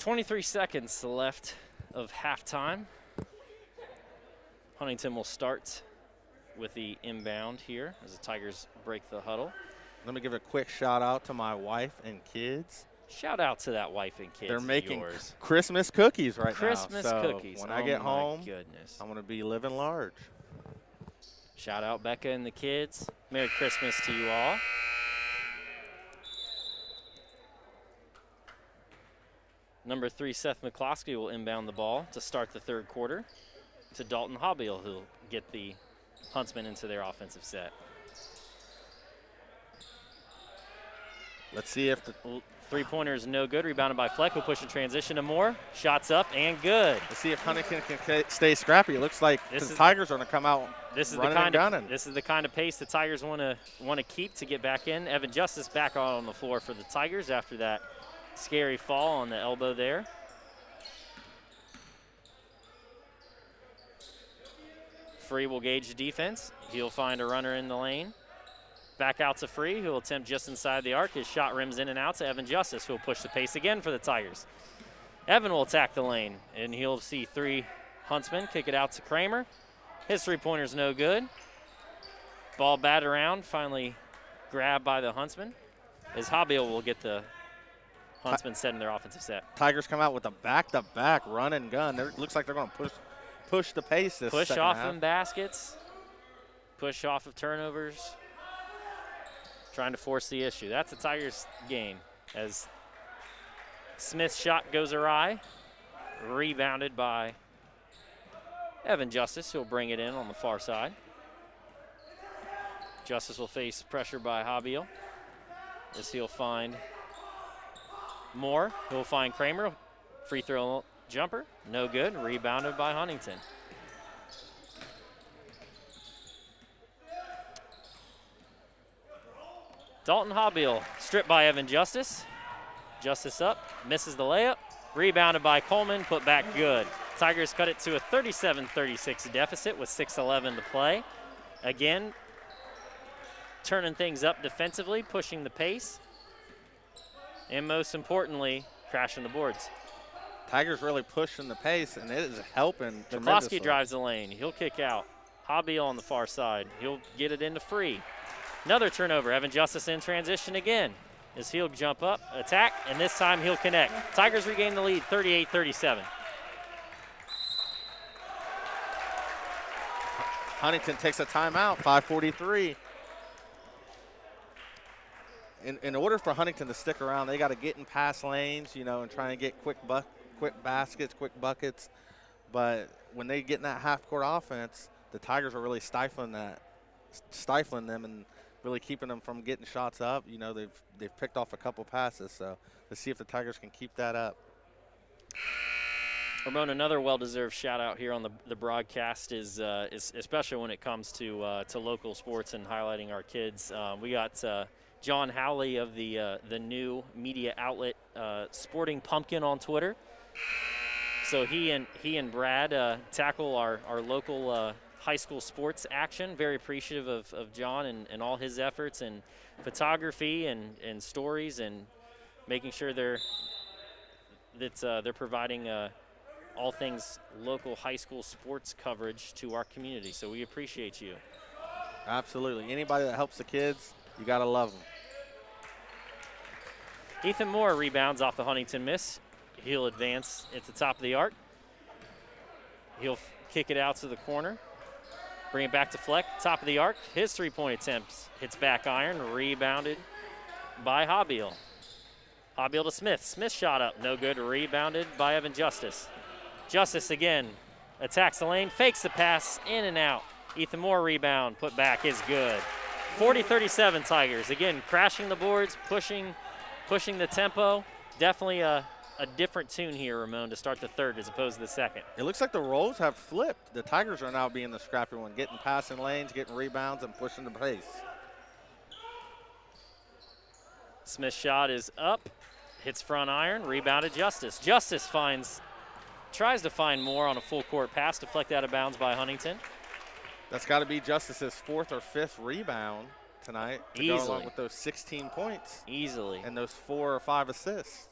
23 seconds left of halftime. Huntington will start with the inbound here as the Tigers break the huddle. Let me give a quick shout out to my wife and kids. Shout out to that wife and kids. They're making yours. Christmas cookies right Christmas now. cookies. When I get home, goodness. I'm going to be living large. Shout out Becca and the kids. Merry Christmas to you all. Number 3, Seth McCloskey will inbound the ball to start the third quarter to Dalton Hobbiel, who'll get the Huntsmen into their offensive set. Let's see if the three-pointer is no good. Rebounded by Fleck, who'll push in transition to Moore. Shots up and good. Let's see if Huntington can stay scrappy. It looks like the Tigers are going to come out running and gunning. This is the kind of pace the Tigers want to keep to get back in. Evan Justice back on the floor for the Tigers after that scary fall on the elbow there. Free will gauge the defense. He'll find a runner in the lane. Back out to Free, who will attempt just inside the arc. His shot rims in and out to Evan Justice, who will push the pace again for the Tigers. Evan will attack the lane, and he'll see 3 Huntsmen kick it out to Kramer. His three-pointer's no good. Ball batted around, finally grabbed by the Huntsman. As Hobbiel will get the Huntsmen set in their offensive set. Tigers come out with a back-to-back run and gun. It looks like they're going to push the pace this push second off half. them baskets, push off of turnovers, trying to force the issue. That's the Tigers game as Smith's shot goes awry, rebounded by Evan Justice, who'll bring it in on the far side. Justice will face pressure by Hobbiel as he'll find Moore. He'll find Kramer. Free throw jumper, no good. Rebounded by Huntington. Dalton Hobbiel stripped by Evan Justice. Justice up, misses the layup. Rebounded by Coleman, put back good. Tigers cut it to a 37-36 deficit with 6:11 to play. Again, turning things up defensively, pushing the pace, and most importantly, crashing the boards. Tigers really pushing the pace, and it is helping tremendously. McCloskey drives the lane. He'll kick out. Hobbiel on the far side. He'll get it into Free. Another turnover. Evan Justice in transition again as he'll jump up, attack, and this time he'll connect. Tigers regain the lead, 38-37. Huntington takes a timeout, 5:43. In order for Huntington to stick around, they got to get in pass lanes, and try and get quick baskets, quick buckets. But when they get in that half-court offense, the Tigers are really stifling them and really keeping them from getting shots up. They've picked off a couple passes, so let's see if the Tigers can keep that up. Ramon, another well-deserved shout-out here on the broadcast is especially when it comes to local sports and highlighting our kids. We got John Howley of the new media outlet Sporting Pumpkin on Twitter. So he and Brad tackle our local high school sports action. Very appreciative of John and all his efforts and photography and stories and making sure they're providing all things local high school sports coverage to our community. So we appreciate you. Absolutely. Anybody that helps the kids, you got to love them. Ethan Moore rebounds off the Huntington miss. He'll advance at the top of the arc. He'll kick it out to the corner. Bring it back to Fleck, top of the arc. His three-point attempt hits back iron, rebounded by Hobbiel. Hobbiel to Smith. Smith shot up, no good, rebounded by Evan Justice. Justice again attacks the lane, fakes the pass, in and out. Ethan Moore rebound, put back is good. 40-37 Tigers. Again, crashing the boards, pushing the tempo. Definitely a different tune here, Ramon, to start the third as opposed to the second. It looks like the roles have flipped. The Tigers are now being the scrappy one, getting passing lanes, getting rebounds, and pushing the pace. Smith's shot is up, hits front iron, rebounded Justice. Justice tries to find Moore on a full court pass, deflected out of bounds by Huntington. That's got to be Justice's fourth or fifth rebound tonight to go along with those 16 points. Easily. And those 4 or 5 assists.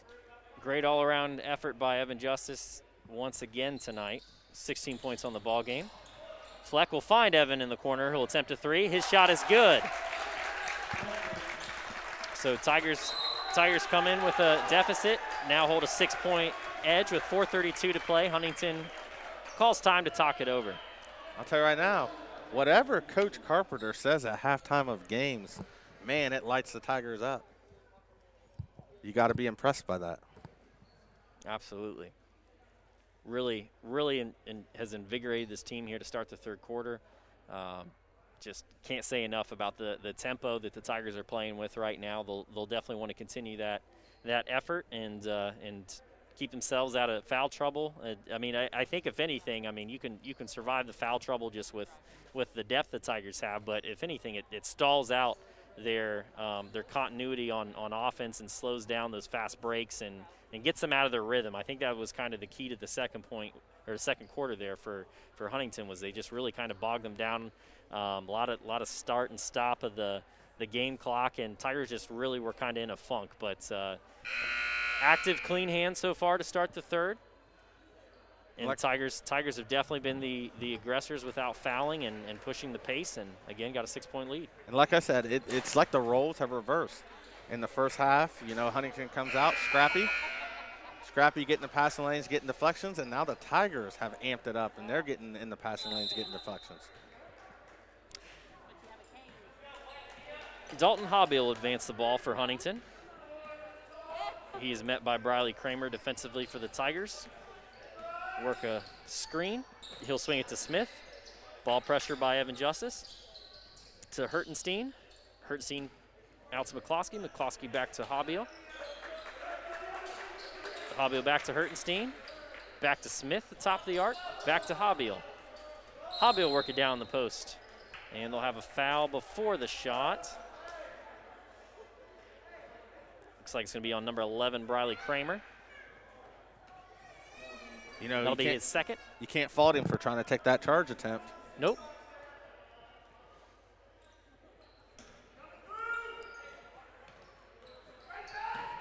Great all-around effort by Evan Justice once again tonight. 16 points on the ball game. Fleck will find Evan in the corner. He'll attempt a three. His shot is good. So Tigers come in with a deficit, now hold a 6-point edge with 4:32 to play. Huntington calls time to talk it over. I'll tell you right now, whatever Coach Carpenter says at halftime of games, man, it lights the Tigers up. You got to be impressed by that. Absolutely. Really has invigorated this team here to start the third quarter. Just can't say enough about the tempo that the Tigers are playing with right now. They'll definitely want to continue that effort and keep themselves out of foul trouble. I mean, I think if anything, I mean, you can survive the foul trouble just with the depth the Tigers have. But if anything, it stalls out their continuity on offense and slows down those fast breaks and gets them out of their rhythm. I think that was kind of the key to the second quarter there for Huntington, was they just really kind of bogged them down. A lot of start and stop of the game clock, and Tigers just really were kind of in a funk. But active, clean hands so far to start the third. And Tigers have definitely been the aggressors without fouling and pushing the pace, and again got a 6-point lead. And like I said, it's like the roles have reversed. In the first half, Huntington comes out scrappy, getting the passing lanes, getting deflections, and now the Tigers have amped it up, and they're getting in the passing lanes, getting deflections. Dalton Hobby will advance the ball for Huntington. He is met by Briley Kramer defensively for the Tigers. Work a screen. He'll swing it to Smith. Ball pressure by Evan Justice. To Hertenstein. Hertenstein out to McCloskey. McCloskey back to Hobbiel. Hobbiel back to Hertenstein. Back to Smith, the top of the arc. Back to Hobbiel. Hobbiel work it down the post. And they'll have a foul before the shot. Looks like it's going to be on number 11, Briley Kramer. That'll be his second. You can't fault him for trying to take that charge attempt. Nope.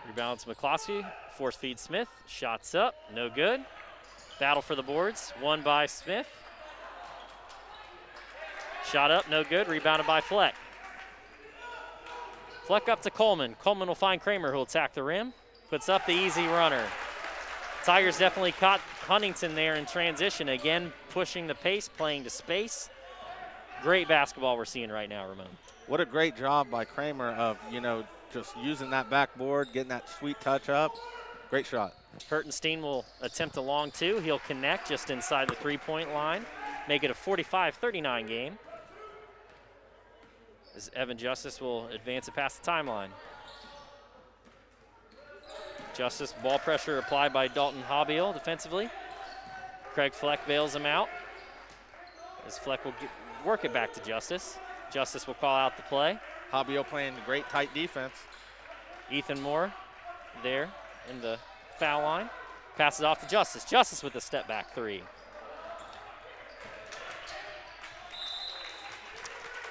Rebound to McCloskey. Force feed Smith. Shots up. No good. Battle for the boards. Won by Smith. Shot up. No good. Rebounded by Fleck. Fleck up to Coleman. Coleman will find Kramer, who'll attack the rim. Puts up the easy runner. Tigers definitely caught Huntington there in transition. Again, pushing the pace, playing to space. Great basketball we're seeing right now, Ramon. What a great job by Kramer of, just using that backboard, getting that sweet touch up. Great shot. Hertenstein will attempt a long two. He'll connect just inside the three-point line. Make it a 45-39 game. As Evan Justice will advance it past the timeline. Justice, ball pressure applied by Dalton Hobbiel defensively. Craig Fleck bails him out. As Fleck will work it back to Justice. Justice will call out the play. Hobbiel playing great tight defense. Ethan Moore there in the foul line. Passes off to Justice. Justice with a step back three.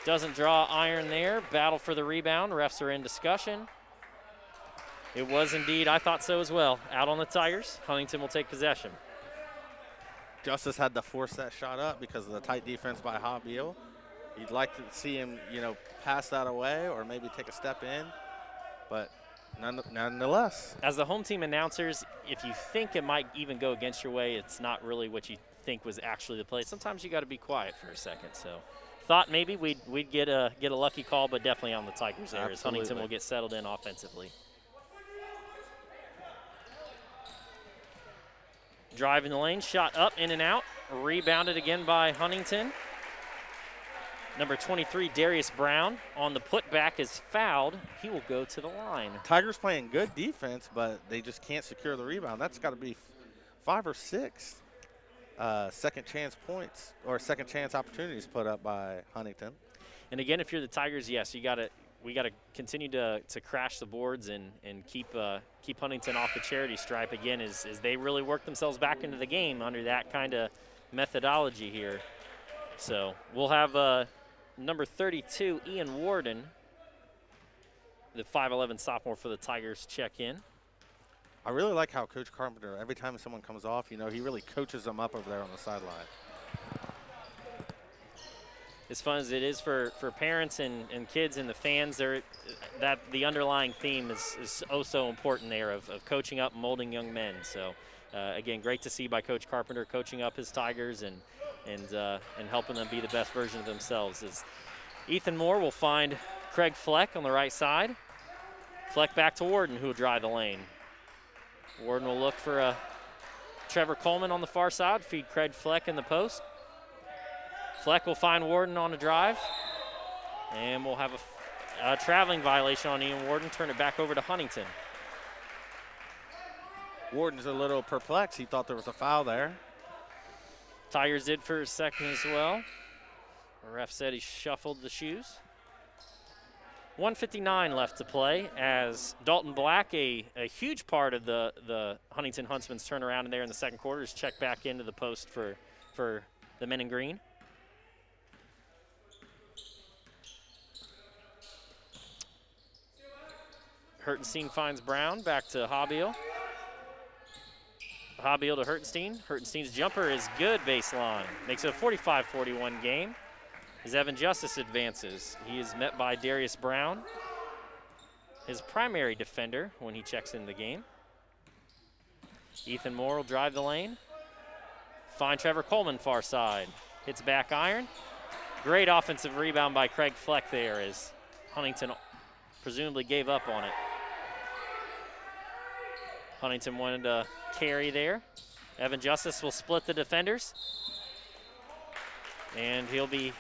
Doesn't draw iron there. Battle for the rebound. Refs are in discussion. It was indeed, I thought so as well. Out on the Tigers. Huntington will take possession. Justice had to force that shot up because of the tight defense by Hobbiel. You'd like to see him, pass that away or maybe take a step in, but nonetheless. As the home team announcers, if you think it might even go against your way, it's not really what you think was actually the play. Sometimes you got to be quiet for a second. So, thought maybe we'd get a lucky call, but definitely on the Tigers there. As Huntington will get settled in offensively. Drive in the lane, shot up, in and out. Rebounded again by Huntington. Number 23, Darius Brown, on the putback is fouled. He will go to the line. Tigers playing good defense, but they just can't secure the rebound. That's got to be 5 or 6 second chance points or second chance opportunities put up by Huntington. And again, if you're the Tigers, yes, we got to continue to crash the boards and keep Huntington off the charity stripe again as they really work themselves back into the game under that kind of methodology here. So we'll have number 32, Ian Warden, the 5'11 sophomore for the Tigers, check in. I really like how Coach Carpenter, every time someone comes off, he really coaches them up over there on the sideline. As fun as it is for parents and kids and the fans, that the underlying theme is oh so important there of coaching up and molding young men. So, again, great to see by Coach Carpenter coaching up his Tigers and helping them be the best version of themselves. As Ethan Moore will find Craig Fleck on the right side. Fleck back to Warden, who will drive the lane. Warden will look for Trevor Coleman on the far side, feed Craig Fleck in the post. Fleck will find Warden on a drive, and we'll have a traveling violation on Ian Warden, turn it back over to Huntington. Warden's a little perplexed. He thought there was a foul there. Tigers did for a second as well. The ref said he shuffled the shoes. 1:59 left to play as Dalton Black, a huge part of the Huntington Huntsmen's turnaround in there in the second quarter, is checked back into the post for the men in green. Hertenstein finds Brown, back to Hobbiel. Hobbiel to Hertenstein. Hertenstein's jumper is good baseline. Makes it a 45-41 game as Evan Justice advances. He is met by Darius Brown, his primary defender when he checks in the game. Ethan Moore will drive the lane. Find Trevor Coleman far side. Hits back iron. Great offensive rebound by Craig Fleck there as Huntington presumably gave up on it. Huntington wanted to carry there. Evan Justice will split the defenders. And he'll be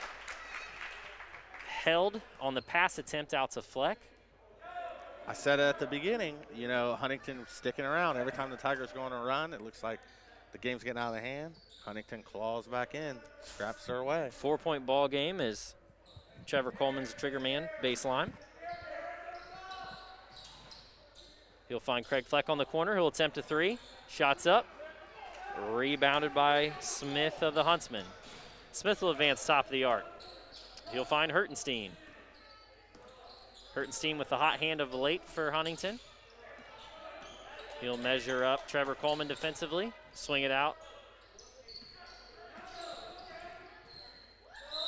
held on the pass attempt out to Fleck. I said it at the beginning, Huntington sticking around. Every time the Tigers go on a run, it looks like the game's getting out of hand. Huntington claws back in, scraps their way. 4-point ball game as Trevor Coleman's the trigger man, baseline. He'll find Craig Fleck on the corner. He'll attempt a three. Shots up. Rebounded by Smith of the Huntsmen. Smith will advance top of the arc. He'll find Hertenstein. Hertenstein with the hot hand of late for Huntington. He'll measure up Trevor Coleman defensively. Swing it out.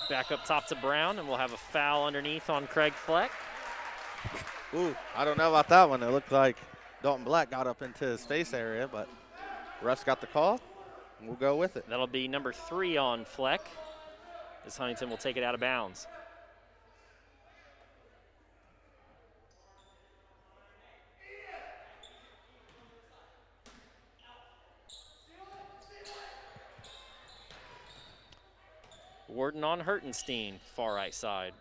Back up top to Brown, and we'll have a foul underneath on Craig Fleck. Ooh, I don't know about that one. It looked like Dalton Black got up into his face area, but refs got the call, and we'll go with it. That'll be number 3 on Fleck, as Huntington will take it out of bounds. Warden on Hertenstein, far right side.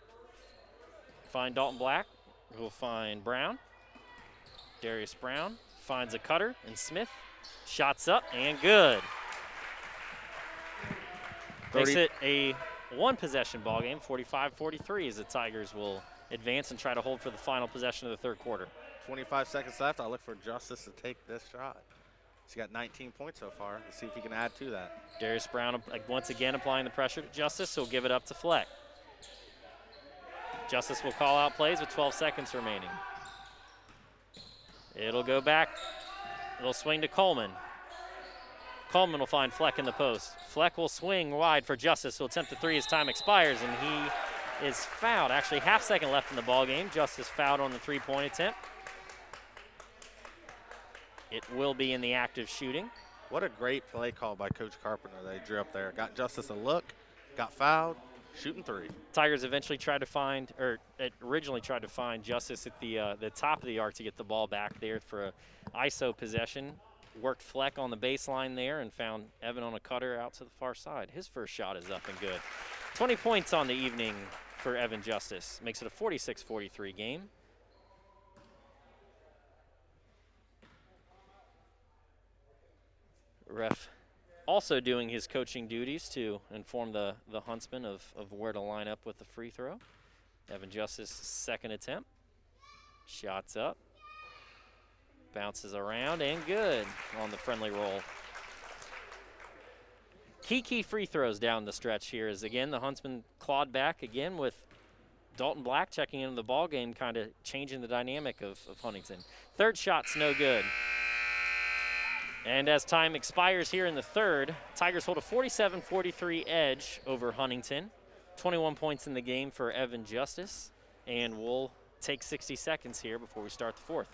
Find Dalton Black, who will find Brown. Darius Brown finds a cutter, and Smith shots up and good. Makes it a one-possession ball game, 45-43, as the Tigers will advance and try to hold for the final possession of the third quarter. 25 seconds left. I look for Justice to take this shot. He's got 19 points so far. Let's see if he can add to that. Darius Brown once again applying the pressure to Justice, so he'll give it up to Fleck. Justice will call out plays with 12 seconds remaining. It'll go back. It'll swing to Coleman. Coleman will find Fleck in the post. Fleck will swing wide for Justice, who'll attempt the three as time expires, and he is fouled. Actually, half second left in the ball game. Justice fouled on the three-point attempt. It will be in the active shooting. What a great play call by Coach Carpenter they drew up there. Got Justice a look, got fouled, shooting three. Tigers eventually tried to find, or originally tried to find Justice at the top of the arc to get the ball back there for a ISO possession. Worked Fleck on the baseline there and found Evan on a cutter out to the far side. His first shot is up and good. 20 points on the evening for Evan Justice. Makes it a 46-43 game. Ref also doing his coaching duties to inform the Huntsmen of where to line up with the free throw. Evan Justice, second attempt. Shots up. Bounces around and good on the friendly roll. Key free throws down the stretch here as, again, the Huntsmen clawed back again with Dalton Black checking into the ball game, kind of changing the dynamic of Huntington. Third shot's no good. And as time expires here in the third, Tigers hold a 47-43 edge over Huntington. 21 points in the game for Evan Justice. And we'll take 60 seconds here before we start the fourth.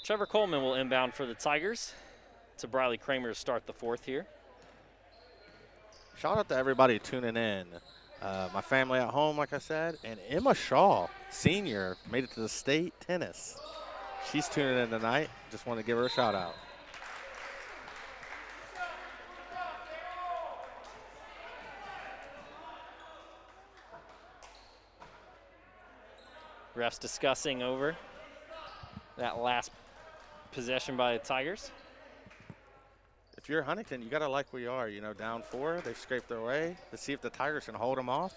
Trevor Coleman will inbound for the Tigers to Briley Kramer to start the fourth here. Shout out to everybody tuning in. My family at home, like I said, and Emma Shaw, senior, made it to the state tennis. She's tuning in tonight. Just want to give her a shout out. Refs discussing over that last possession by the Tigers. If you're Huntington, you got to like where you are. You know, down 4, they've scraped their way. Let's see if the Tigers can hold them off.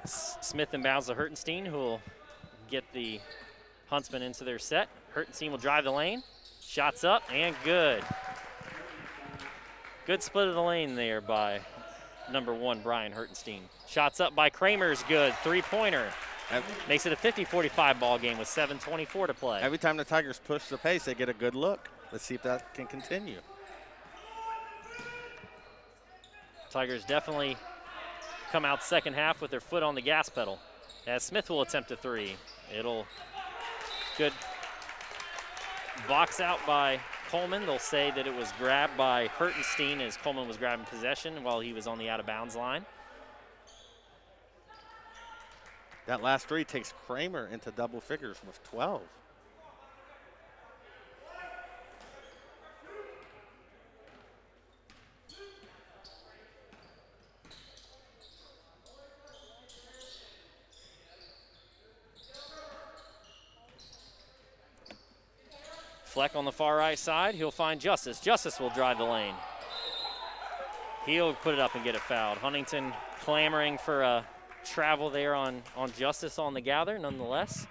Smith inbounds to Hertenstein, who will get the Huntsman into their set. Hertenstein will drive the lane. Shots up and good. Good split of the lane there by number 1, Brian Hertenstein. Shots up by Kramer's good. Three-pointer. Makes it a 50-45 ball game with 7:24 to play. Every time the Tigers push the pace, they get a good look. Let's see if that can continue. Tigers definitely come out second half with their foot on the gas pedal. As Smith will attempt a three. It'll good box out by Coleman. They'll say that it was grabbed by Hertenstein as Coleman was grabbing possession while he was on the out-of-bounds line. That last three takes Kramer into double figures with 12. Fleck on the far right side. He'll find Justice. Justice will drive the lane. He'll put it up and get it fouled. Huntington clamoring for a travel there on Justice on the gather. Nonetheless,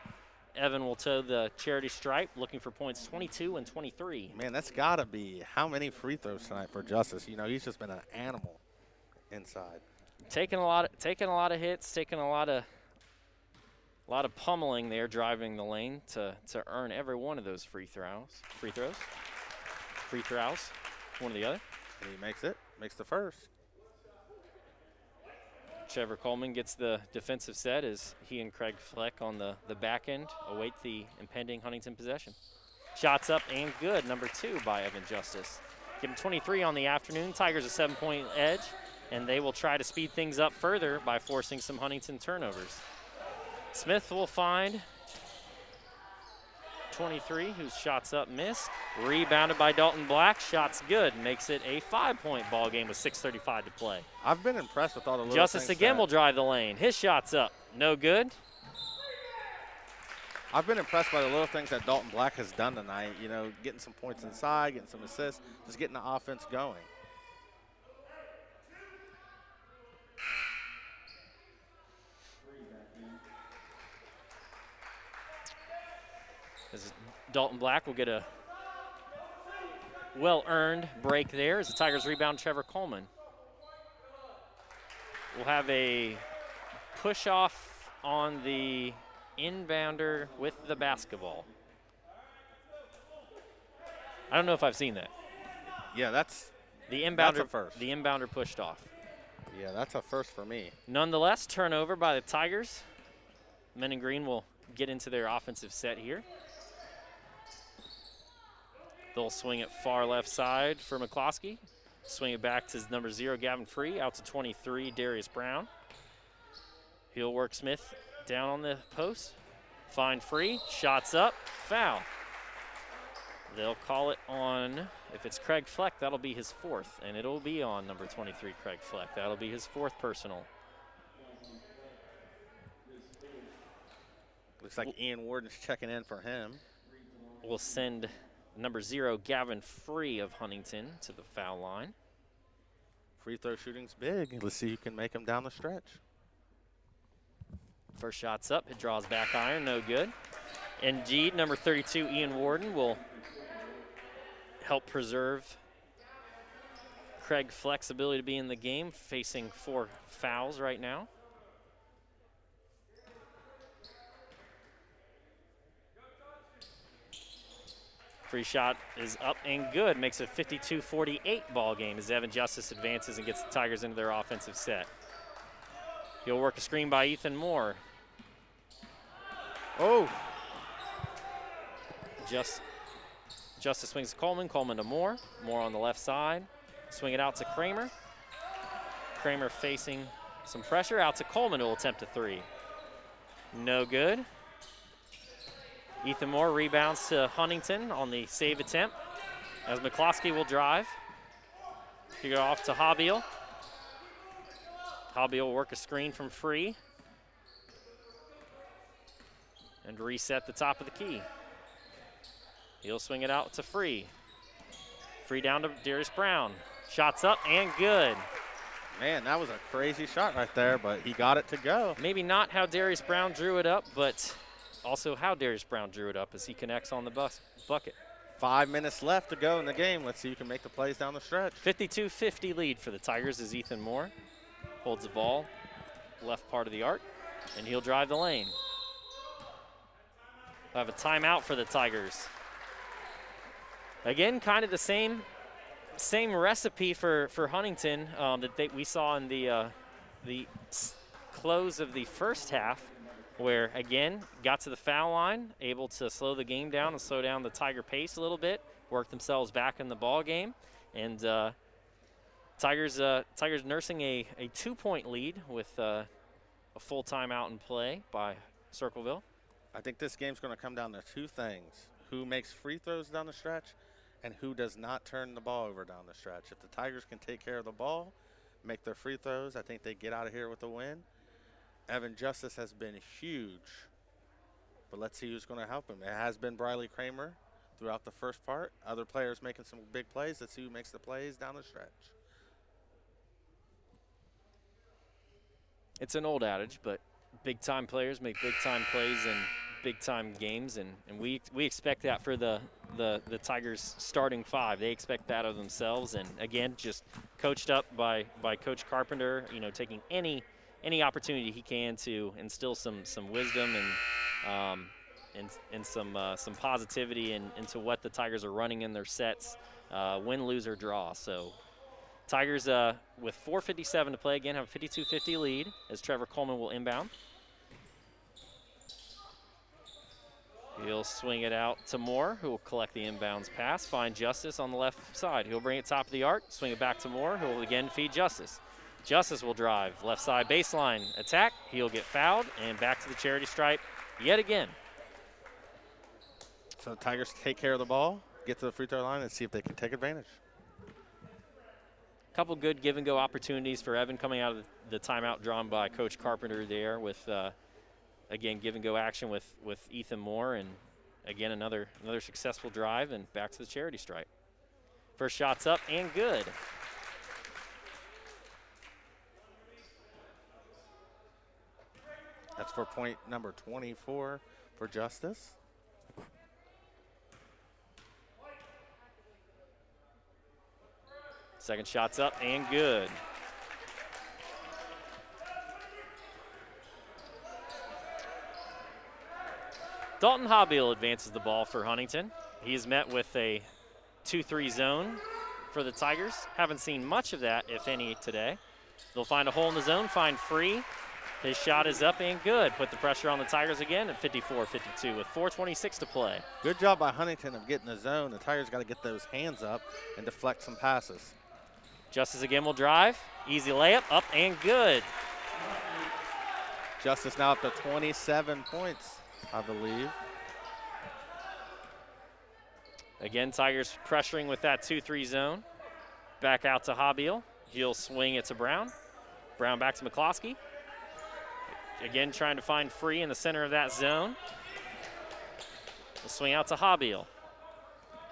Evan will toe the charity stripe, looking for points 22 and 23. Man, that's got to be how many free throws tonight for Justice? You know, he's just been an animal inside. Taking a lot of hits, taking a lot of pummeling there, driving the lane to earn every one of those free throws. One or the other. And he makes it. Makes the first. Trevor Coleman gets the defensive set as he and Craig Fleck on the back end await the impending Huntington possession. Shots up and good, number 2 by Evan Justice. Give him 23 on the afternoon. Tigers a 7-point edge, and they will try to speed things up further by forcing some Huntington turnovers. Smith will find 23, whose shots up missed. Rebounded by Dalton Black. Shots good. Makes it a 5-point ball game with 6:35 to play. I've been impressed with all the little Justice things again will drive the lane. His shot's up. No good. I've been impressed by the little things that Dalton Black has done tonight. You know, getting some points inside, getting some assists, just getting the offense going. As Dalton Black will get a well-earned break there as the Tigers rebound Trevor Coleman. We'll have a push-off on the inbounder with the basketball. I don't know if I've seen that. Yeah, that's The inbounder, a first. The inbounder pushed off. Yeah, that's a first for me. Nonetheless, turnover by the Tigers. Men in green will get into their offensive set here. They'll swing it far left side for McCloskey. Swing it back to number 0, Gavin Free, out to 23, Darius Brown. He'll work Smith down on the post. Find Free, shots up, foul. They'll call it on, if it's Craig Fleck, that'll be his 4th, and it'll be on number 23, Craig Fleck. That'll be his 4th personal. Looks like Ian Warden's checking in for him. We'll send number 0, Gavin Free of Huntington, to the foul line. Free throw shooting's big. Let's see who can make him down the stretch. First shot's up, it draws back iron, no good. Indeed, number 32, Ian Warden, will help preserve Craig Fleck's ability to be in the game, facing 4 fouls right now. Free shot is up and good, makes it a 52-48 ball game as Evan Justice advances and gets the Tigers into their offensive set. He'll work a screen by Ethan Moore. Oh! Justice swings to Coleman, Coleman to Moore. Moore on the left side. Swing it out to Kramer. Kramer facing some pressure, out to Coleman, who will attempt a 3. No good. Ethan Moore rebounds to Huntington on the save attempt as McCloskey will drive. He go off to Hobbiel. Hobbiel will work a screen from Free and reset the top of the key. He'll swing it out to Free. Free down to Darius Brown. Shots up and good. Man, that was a crazy shot right there, but he got it to go. Maybe not how Darius Brown drew it up, but also how Darius Brown drew it up as he connects on the bucket. 5 minutes left to go in the game. Let's see who can make the plays down the stretch. 52-50 lead for the Tigers as Ethan Moore holds the ball left part of the arc, and he'll drive the lane. We'll have a timeout for the Tigers. Again, kind of the same recipe for Huntington that we saw in the close of the first half, where, again, got to the foul line, able to slow the game down and slow down the Tiger pace a little bit, work themselves back in the ball game, and Tigers nursing a 2-point lead with a full timeout in play by Circleville. I think this game's going to come down to 2 things: who makes free throws down the stretch and who does not turn the ball over down the stretch. If the Tigers can take care of the ball, make their free throws, I think they get out of here with a win. Evan Justice has been huge, but let's see who's going to help him. It has been Briley Kramer throughout the first part. Other players making some big plays. Let's see who makes the plays down the stretch. It's an old adage, but big-time players make big-time plays in big-time games, and we expect that for the Tigers starting 5. They expect that of themselves, and again, just coached up by Coach Carpenter, taking any opportunity he can to instill some wisdom and some positivity into what the Tigers are running in their sets, win, lose, or draw. So Tigers with 4:57 to play, again, have a 52-50 lead as Trevor Coleman will inbound. He'll swing it out to Moore, who will collect the inbounds pass, find Justice on the left side. He'll bring it top of the arc, swing it back to Moore, who will again feed Justice. Justice will drive, left side baseline attack. He'll get fouled, and back to the charity stripe yet again. So the Tigers take care of the ball, get to the free throw line, and see if they can take advantage. Couple good give-and-go opportunities for Evan coming out of the timeout drawn by Coach Carpenter there with, again, give-and-go action with Ethan Moore, and, again, another successful drive and back to the charity stripe. First shot's up and good. That's for point number 24 for Justice. Second shot's up and good. Dalton Hobbiel advances the ball for Huntington. He's met with a 2-3 zone for the Tigers. Haven't seen much of that, if any, today. They'll find a hole in the zone, find Free. His shot is up and good. Put the pressure on the Tigers again at 54-52 with 4:26 to play. Good job by Huntington of getting the zone. The Tigers got to get those hands up and deflect some passes. Justice again will drive. Easy layup, up and good. Justice now up to 27 points, I believe. Again, Tigers pressuring with that 2-3 zone. Back out to Hobbiel. He'll swing it to Brown. Brown back to McCloskey. Again, trying to find Free in the center of that zone. He'll swing out to Hobbiel.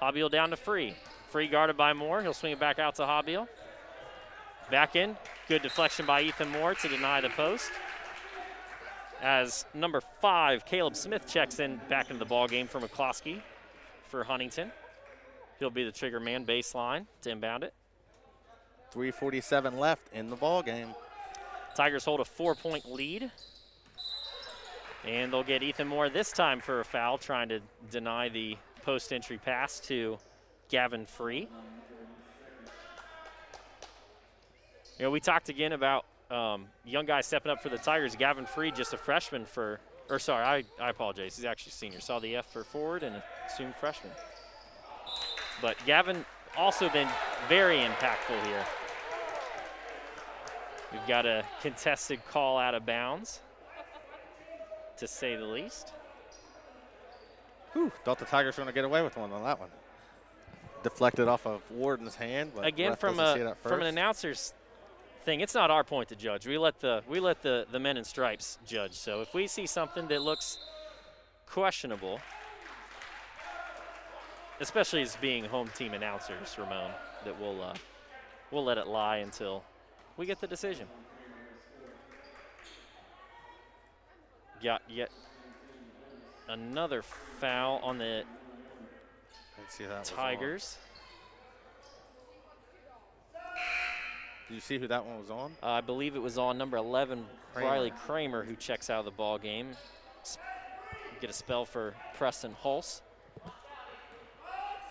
Hobbiel down to Free. Free guarded by Moore. He'll swing it back out to Hobbiel. Back in. Good deflection by Ethan Moore to deny the post. As number 5, Caleb Smith checks in back into the ball game for McCloskey for Huntington. He'll be the trigger man baseline to inbound it. 3:47 left in the ball game. Tigers hold a 4-point lead. And they'll get Ethan Moore this time for a foul, trying to deny the post-entry pass to Gavin Free. You know, we talked again about young guys stepping up for the Tigers. Gavin Free, just a freshman I apologize. He's actually a senior. Saw the F for forward and assumed freshman. But Gavin also been very impactful here. We've got a contested call out of bounds, to say the least. Whew, thought the Tigers were going to get away with one on that one. Deflected off of Warden's hand. But again, from an announcer's thing, it's not our point to judge. We let the men in stripes judge. So if we see something that looks questionable, especially as being home team announcers, Ramon, that we'll let it lie until we get the decision. Got yet another foul on the Tigers. Do you see who that one was on? I believe it was on number 11, Riley Kramer, who checks out of the ball game. Get a spell for Preston Hulse.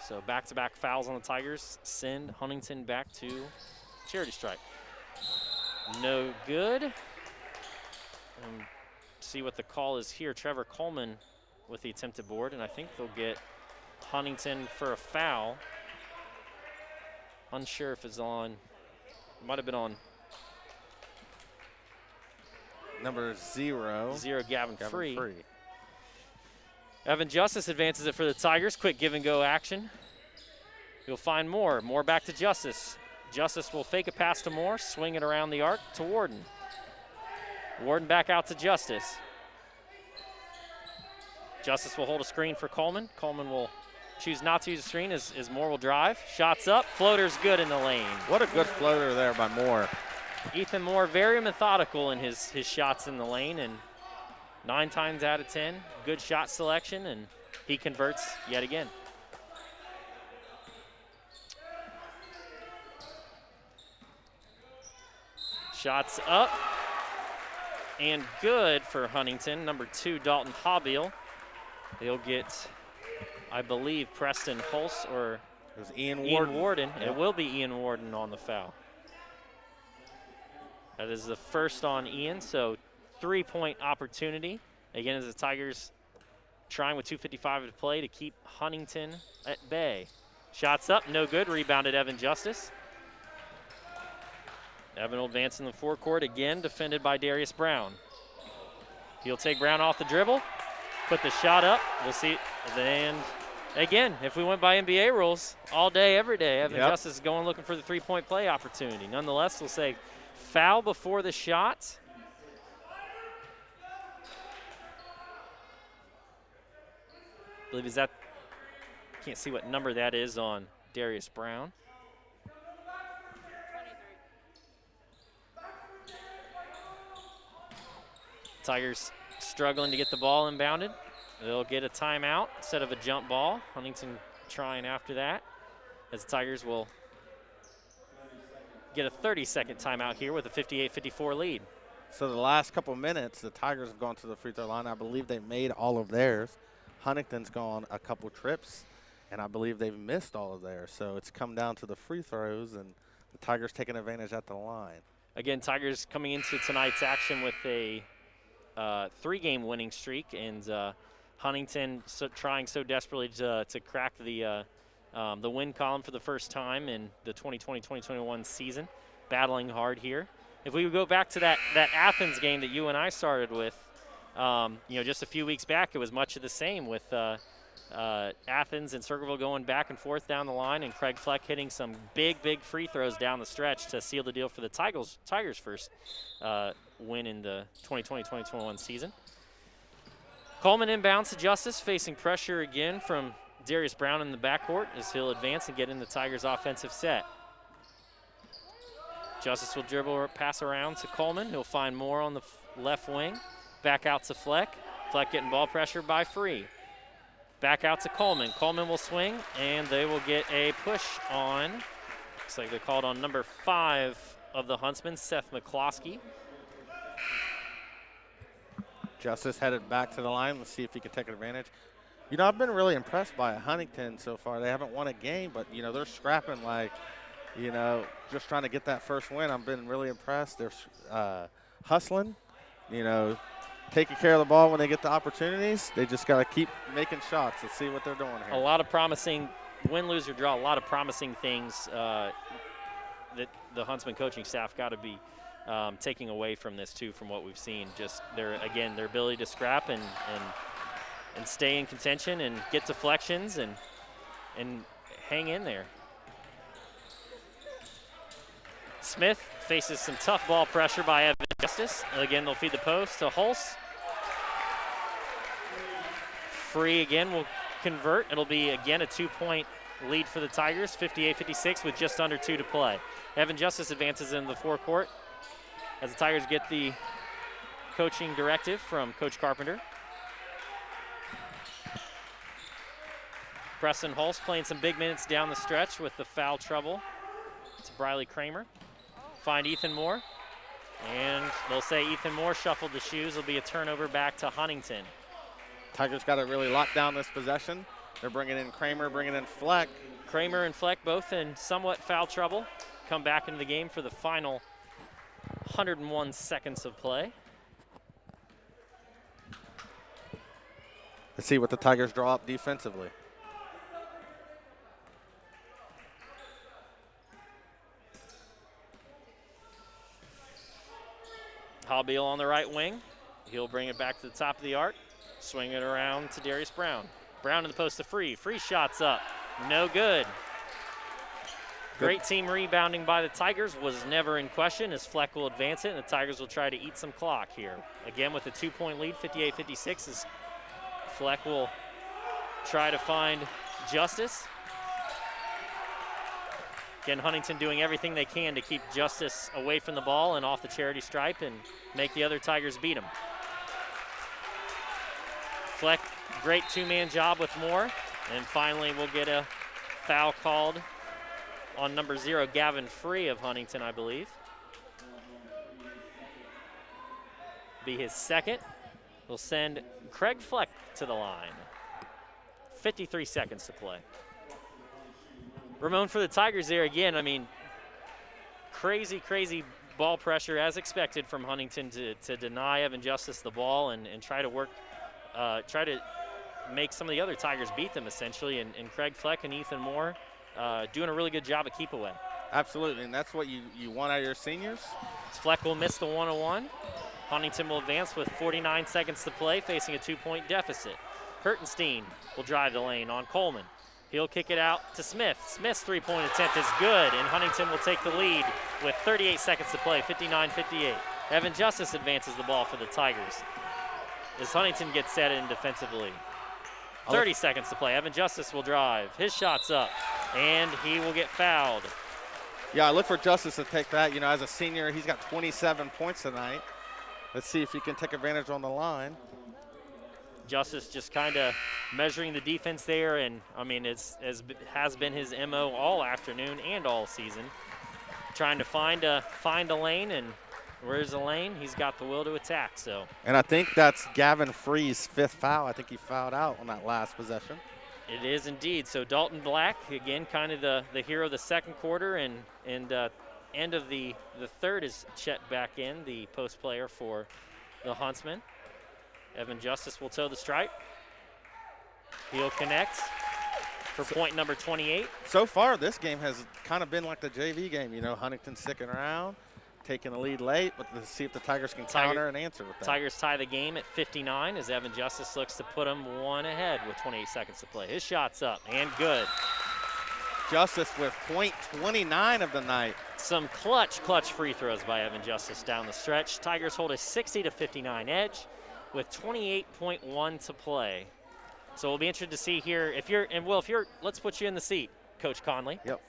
So back-to-back fouls on the Tigers send Huntington back to charity stripe. No good. See what the call is here. Trevor Coleman with the attempted board, and I think they'll get Huntington for a foul. Unsure if it's on. Might have been on number 0. Gavin Free. Evan Justice advances it for the Tigers. Quick give and go action. You'll find Moore. Moore back to Justice. Justice will fake a pass to Moore, swing it around the arc to Warden. Warden back out to Justice. Justice will hold a screen for Coleman. Coleman will choose not to use the screen as Moore will drive. Shots up, floater's good in the lane. What a good floater there by Moore. Ethan Moore very methodical in his shots in the lane, and 9 times out of 10, good shot selection, and he converts yet again. Shots up and good for Huntington. Number 2, Dalton Hobbiel. They'll get, I believe, Preston Hulse or it was Ian Warden. Yep. It will be Ian Warden on the foul. That is the first on Ian, so 3-point opportunity. Again, as the Tigers trying with 2:55 to play to keep Huntington at bay. Shots up, no good. Rebounded Evan Justice. Evan will advance in the forecourt again, defended by Darius Brown. He'll take Brown off the dribble, put the shot up. We'll see. And again, if we went by NBA rules, all day, every day, Evan Justice is going looking for the 3-point play opportunity. Nonetheless, we'll say foul before the shot. I believe is that, can't see what number that is on Darius Brown. Tigers struggling to get the ball inbounded. They'll get a timeout instead of a jump ball. Huntington trying after that, as the Tigers will get a 30-second timeout here with a 58-54 lead. So the last couple minutes, the Tigers have gone to the free throw line. I believe they made all of theirs. Huntington's gone a couple trips, and I believe they've missed all of theirs. So it's come down to the free throws, and the Tigers taking advantage at the line. Again, Tigers coming into tonight's action with a 3-game winning streak, and Huntington trying so desperately to crack the win column for the first time in the 2020-2021 season, battling hard here. If we would go back to that Athens game that you and I started with, just a few weeks back, it was much of the same with Athens and Circleville going back and forth down the line, and Craig Fleck hitting some big free throws down the stretch to seal the deal for the Tigers' first win in the 2020-2021 season. Coleman inbounds to Justice, facing pressure again from Darius Brown in the backcourt as he'll advance and get in the Tigers' offensive set. Justice will dribble or pass around to Coleman. He'll find Moore on the left wing. Back out to Fleck. Fleck getting ball pressure by Free. Back out to Coleman. Coleman will swing, and they will get a push on. Looks like they called on number 5 of the Huntsmen, Seth McCloskey. Justice headed back to the line. Let's see if he can take advantage. I've been really impressed by Huntington so far. They haven't won a game, but, they're scrapping just trying to get that first win. I've been really impressed. They're hustling, taking care of the ball when they get the opportunities. They just got to keep making shots. Let's see what they're doing here. A lot of promising win, lose, or draw. A lot of promising things that the Huntsman coaching staff got to be taking away from this too, from what we've seen. Just their ability to scrap and stay in contention and get deflections and hang in there. Smith faces some tough ball pressure by Evan Justice. Again, they'll feed the post to Hulse. Free again will convert. It'll be again a 2-point lead for the Tigers, 58-56 with just under 2 to play. Evan Justice advances in the forecourt as the Tigers get the coaching directive from Coach Carpenter. Preston Hulse playing some big minutes down the stretch with the foul trouble. It's Briley Kramer. Find Ethan Moore, and they'll say Ethan Moore shuffled the shoes. It'll be a turnover back to Huntington. Tigers got to really lock down this possession. They're bringing in Kramer, bringing in Fleck. Kramer and Fleck both in somewhat foul trouble. Come back into the game for the final 101 seconds of play. Let's see what the Tigers draw up defensively. Hobbiel on the right wing. He'll bring it back to the top of the arc. Swing it around to Darius Brown. Brown in the post to Free. Free shots up. No good. Great team rebounding by the Tigers was never in question as Fleck will advance it, and the Tigers will try to eat some clock here. Again with a 2-point lead, 58-56, as Fleck will try to find Justice. Again, Huntington doing everything they can to keep Justice away from the ball and off the charity stripe and make the other Tigers beat him. Fleck, great 2-man job with Moore. And finally, we'll get a foul called on number 0, Gavin Free of Huntington, I believe. Be his second. We'll send Craig Fleck to the line. 53 seconds to play. Ramon for the Tigers there again. I mean, crazy ball pressure as expected from Huntington to deny Evan Justice the ball and try to work, try to make some of the other Tigers beat them essentially. And Craig Fleck and Ethan Moore doing a really good job at keep away. Absolutely, and that's what you want out of your seniors. Fleck will miss the 1-on-1. Huntington will advance with 49 seconds to play, facing a 2-point deficit. Hertenstein will drive the lane on Coleman. He'll kick it out to Smith. Smith's 3-point attempt is good, and Huntington will take the lead with 38 seconds to play, 59-58. Evan Justice advances the ball for the Tigers as Huntington gets set in defensively. 30 seconds to play. Evan Justice will drive. His shot's up, and he will get fouled. Yeah, I look for Justice to take that. As a senior, he's got 27 points tonight. Let's see if he can take advantage on the line. Justice just kind of measuring the defense there, and I mean has been his MO all afternoon and all season, trying to find a lane, and where's the lane? He's got the will to attack. So. And I think that's Gavin Free's 5th foul. I think he fouled out on that last possession. It is indeed. So Dalton Black again, kind of the hero of the second quarter, and end of the third is Chet back in, the post player for the Huntsmen. Evan Justice will toe the stripe. He'll connect for point number 28. So far, this game has kind of been like the JV game. You know, Huntington sticking around, taking the lead late, but let's see if the Tigers can counter and answer with that. Tigers tie the game at 59 as Evan Justice looks to put them one ahead with 28 seconds to play. His shot's up and good. Justice with point 29 of the night. Some clutch free throws by Evan Justice down the stretch. Tigers hold a 60-59 edge with 28.1 to play. So we'll be interested to see here let's put you in the seat, Coach Conley. Yep.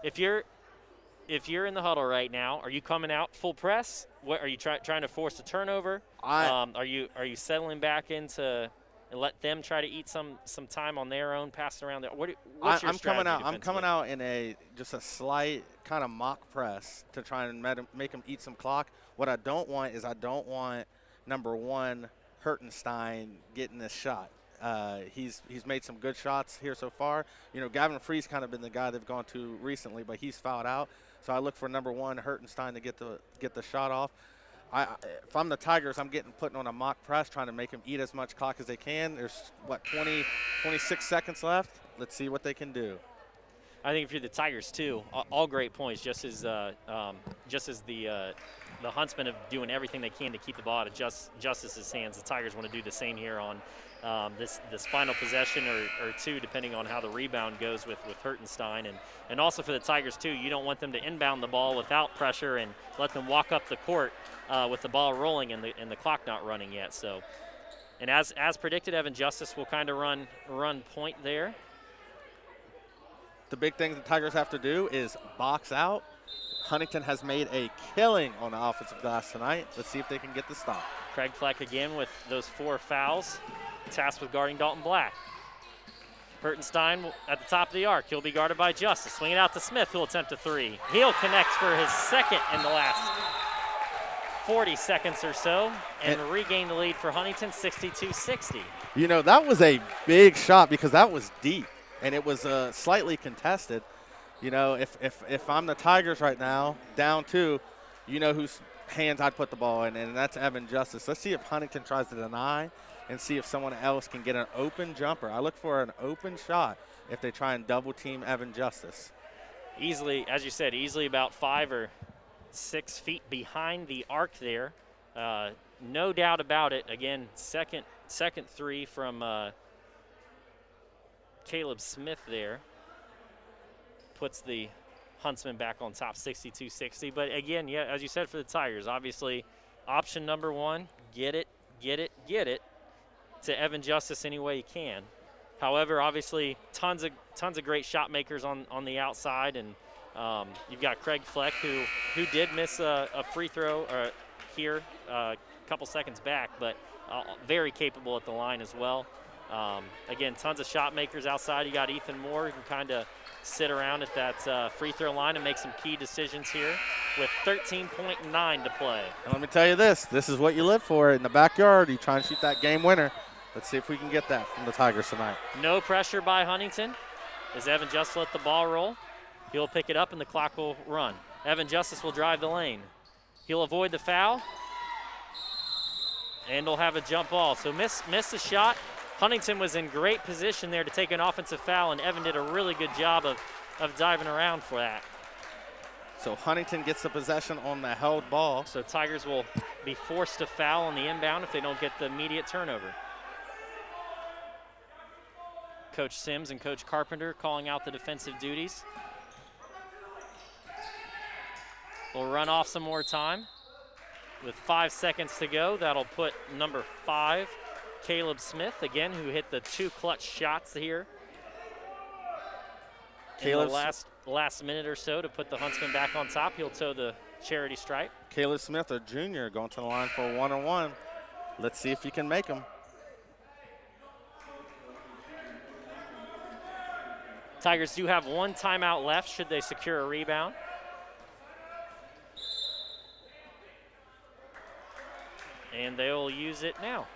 If you're in the huddle right now, are you coming out full press? What are you trying to force a turnover? Are you settling back into and let them try to eat some time on their own, passing around? What's your strategy I'm coming out in just a slight kind of mock press to try and make them eat some clock. What I don't want is number 1 Hertenstein getting this shot. He's made some good shots here so far. You know, Gavin Free's kind of been the guy they've gone to recently, but he's fouled out. So I look for number 1 Hertenstein to get the shot off. If I'm the Tigers, I'm putting on a mock press, trying to make them eat as much clock as they can. There's 26 seconds left. Let's see what they can do. I think if you're the Tigers too, all great points. Just as the Huntsmen are doing everything they can to keep the ball out of Justice's hands, the Tigers want to do the same here on this final possession or two, depending on how the rebound goes with Hertenstein. And also for the Tigers too, you don't want them to inbound the ball without pressure and let them walk up the court with the ball rolling and the clock not running yet. So, and as predicted, Evan Justice will kind of run point there. The big thing the Tigers have to do is box out. Huntington has made a killing on the offensive glass tonight. Let's see if they can get the stop. Craig Fleck again with those 4 fouls, tasked with guarding Dalton Black. Hertenstein at the top of the arc. He'll be guarded by Justice. Swing it out to Smith, who'll attempt a 3. He'll connect for his second in the last 40 seconds or so and regain the lead for Huntington, 62-60. You know, that was a big shot because that was deep, and it was slightly contested. You know, if I'm the Tigers right now, down 2, you know whose hands I'd put the ball in, and that's Evan Justice. Let's see if Huntington tries to deny and see if someone else can get an open jumper. I look for an open shot if they try and double-team Evan Justice. Easily, as you said, about 5 or 6 feet behind the arc there. No doubt about it. Again, second 3 from Caleb Smith there. Puts the Huntsmen back on top, 62-60. But again, yeah, as you said for the Tigers, obviously option number 1, get it to Evan Justice any way you can. However, obviously tons of great shot makers on the outside, and you've got Craig Fleck who did miss a free throw here a couple seconds back, but very capable at the line as well. Again, tons of shot makers outside. You got Ethan Moore who can kind of sit around at that free throw line and make some key decisions here with 13.9 to play. And let me tell you this is what you live for in the backyard. You try and shoot that game winner. Let's see if we can get that from the Tigers tonight. No pressure by Huntington as Evan Justice let the ball roll. He'll pick it up and the clock will run. Evan Justice will drive the lane. He'll avoid the foul and he'll have a jump ball. So miss the shot. Huntington was in great position there to take an offensive foul, and Evan did a really good job of diving around for that. So Huntington gets the possession on the held ball. So Tigers will be forced to foul on the inbound if they don't get the immediate turnover. Coach Sims and Coach Carpenter calling out the defensive duties. We'll run off some more time. With 5 seconds to go, that'll put number 5, Caleb Smith, again, who hit the 2 clutch shots here in the last minute or so to put the Huntsmen back on top. He'll toe the charity stripe. Caleb Smith, a junior, going to the line for a 1-on-1. Let's see if he can make them. Tigers do have 1 timeout left should they secure a rebound. And they'll use it now.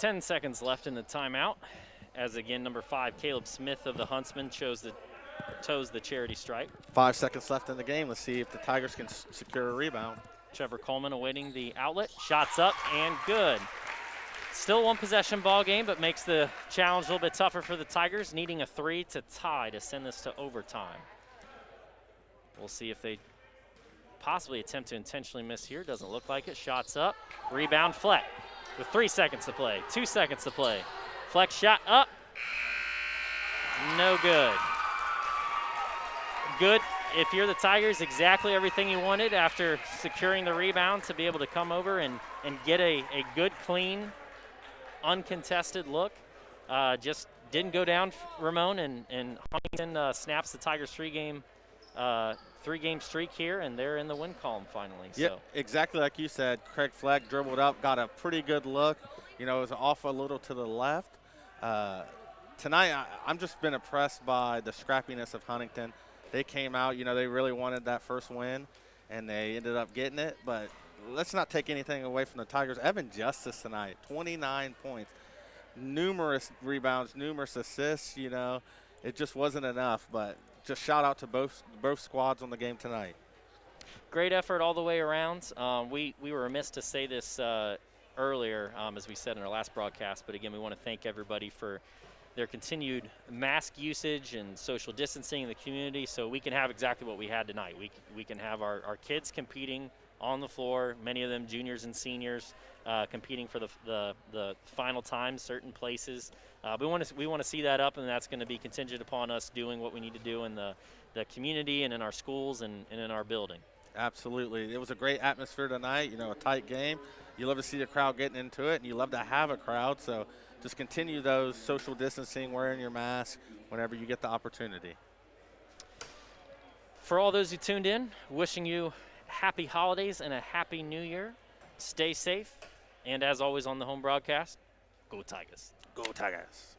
10 seconds left in the timeout. As again, number 5, Caleb Smith of the Huntsman toes the charity stripe. 5 seconds left in the game. Let's see if the Tigers can secure a rebound. Trevor Coleman awaiting the outlet. Shots up and good. Still one possession ball game, but makes the challenge a little bit tougher for the Tigers, needing a 3 to tie to send this to overtime. We'll see if they possibly attempt to intentionally miss here. Doesn't look like it. Shots up. Rebound Fleck with 3 seconds to play. 2 seconds to play. Fleck shot up. No good. Good. If you're the Tigers, exactly everything you wanted after securing the rebound to be able to come over and get a good, clean, uncontested look. Just didn't go down, Ramon, and Huntington snaps the Tigers' three-game streak here, and they're in the win column finally. Yeah, so. exactly like you said. Craig Fleck dribbled up, got a pretty good look. You know, it was off a little to the left. Tonight, I'm just been impressed by the scrappiness of Huntington. They came out, you know, they really wanted that first win, and they ended up getting it. But let's not take anything away from the Tigers. Evan Justice tonight, 29 points, numerous rebounds, numerous assists. You know, it just wasn't enough. But just shout out to both squads on the game tonight. Great effort all the way around. We were remiss to say this earlier, as we said in our last broadcast. But again, we want to thank everybody for their continued mask usage and social distancing in the community, so we can have exactly what we had tonight. We can have our kids competing on the floor, many of them juniors and seniors, competing for the final time, certain places. We want to see that up, and that's going to be contingent upon us doing what we need to do in the community and in our schools and in our building. Absolutely. It was a great atmosphere tonight, you know, a tight game. You love to see the crowd getting into it, and you love to have a crowd, so just continue those social distancing, wearing your mask whenever you get the opportunity. For all those who tuned in, wishing you happy holidays and a happy new year. Stay safe, and as always on the home broadcast, go Tigers. Go Tigers.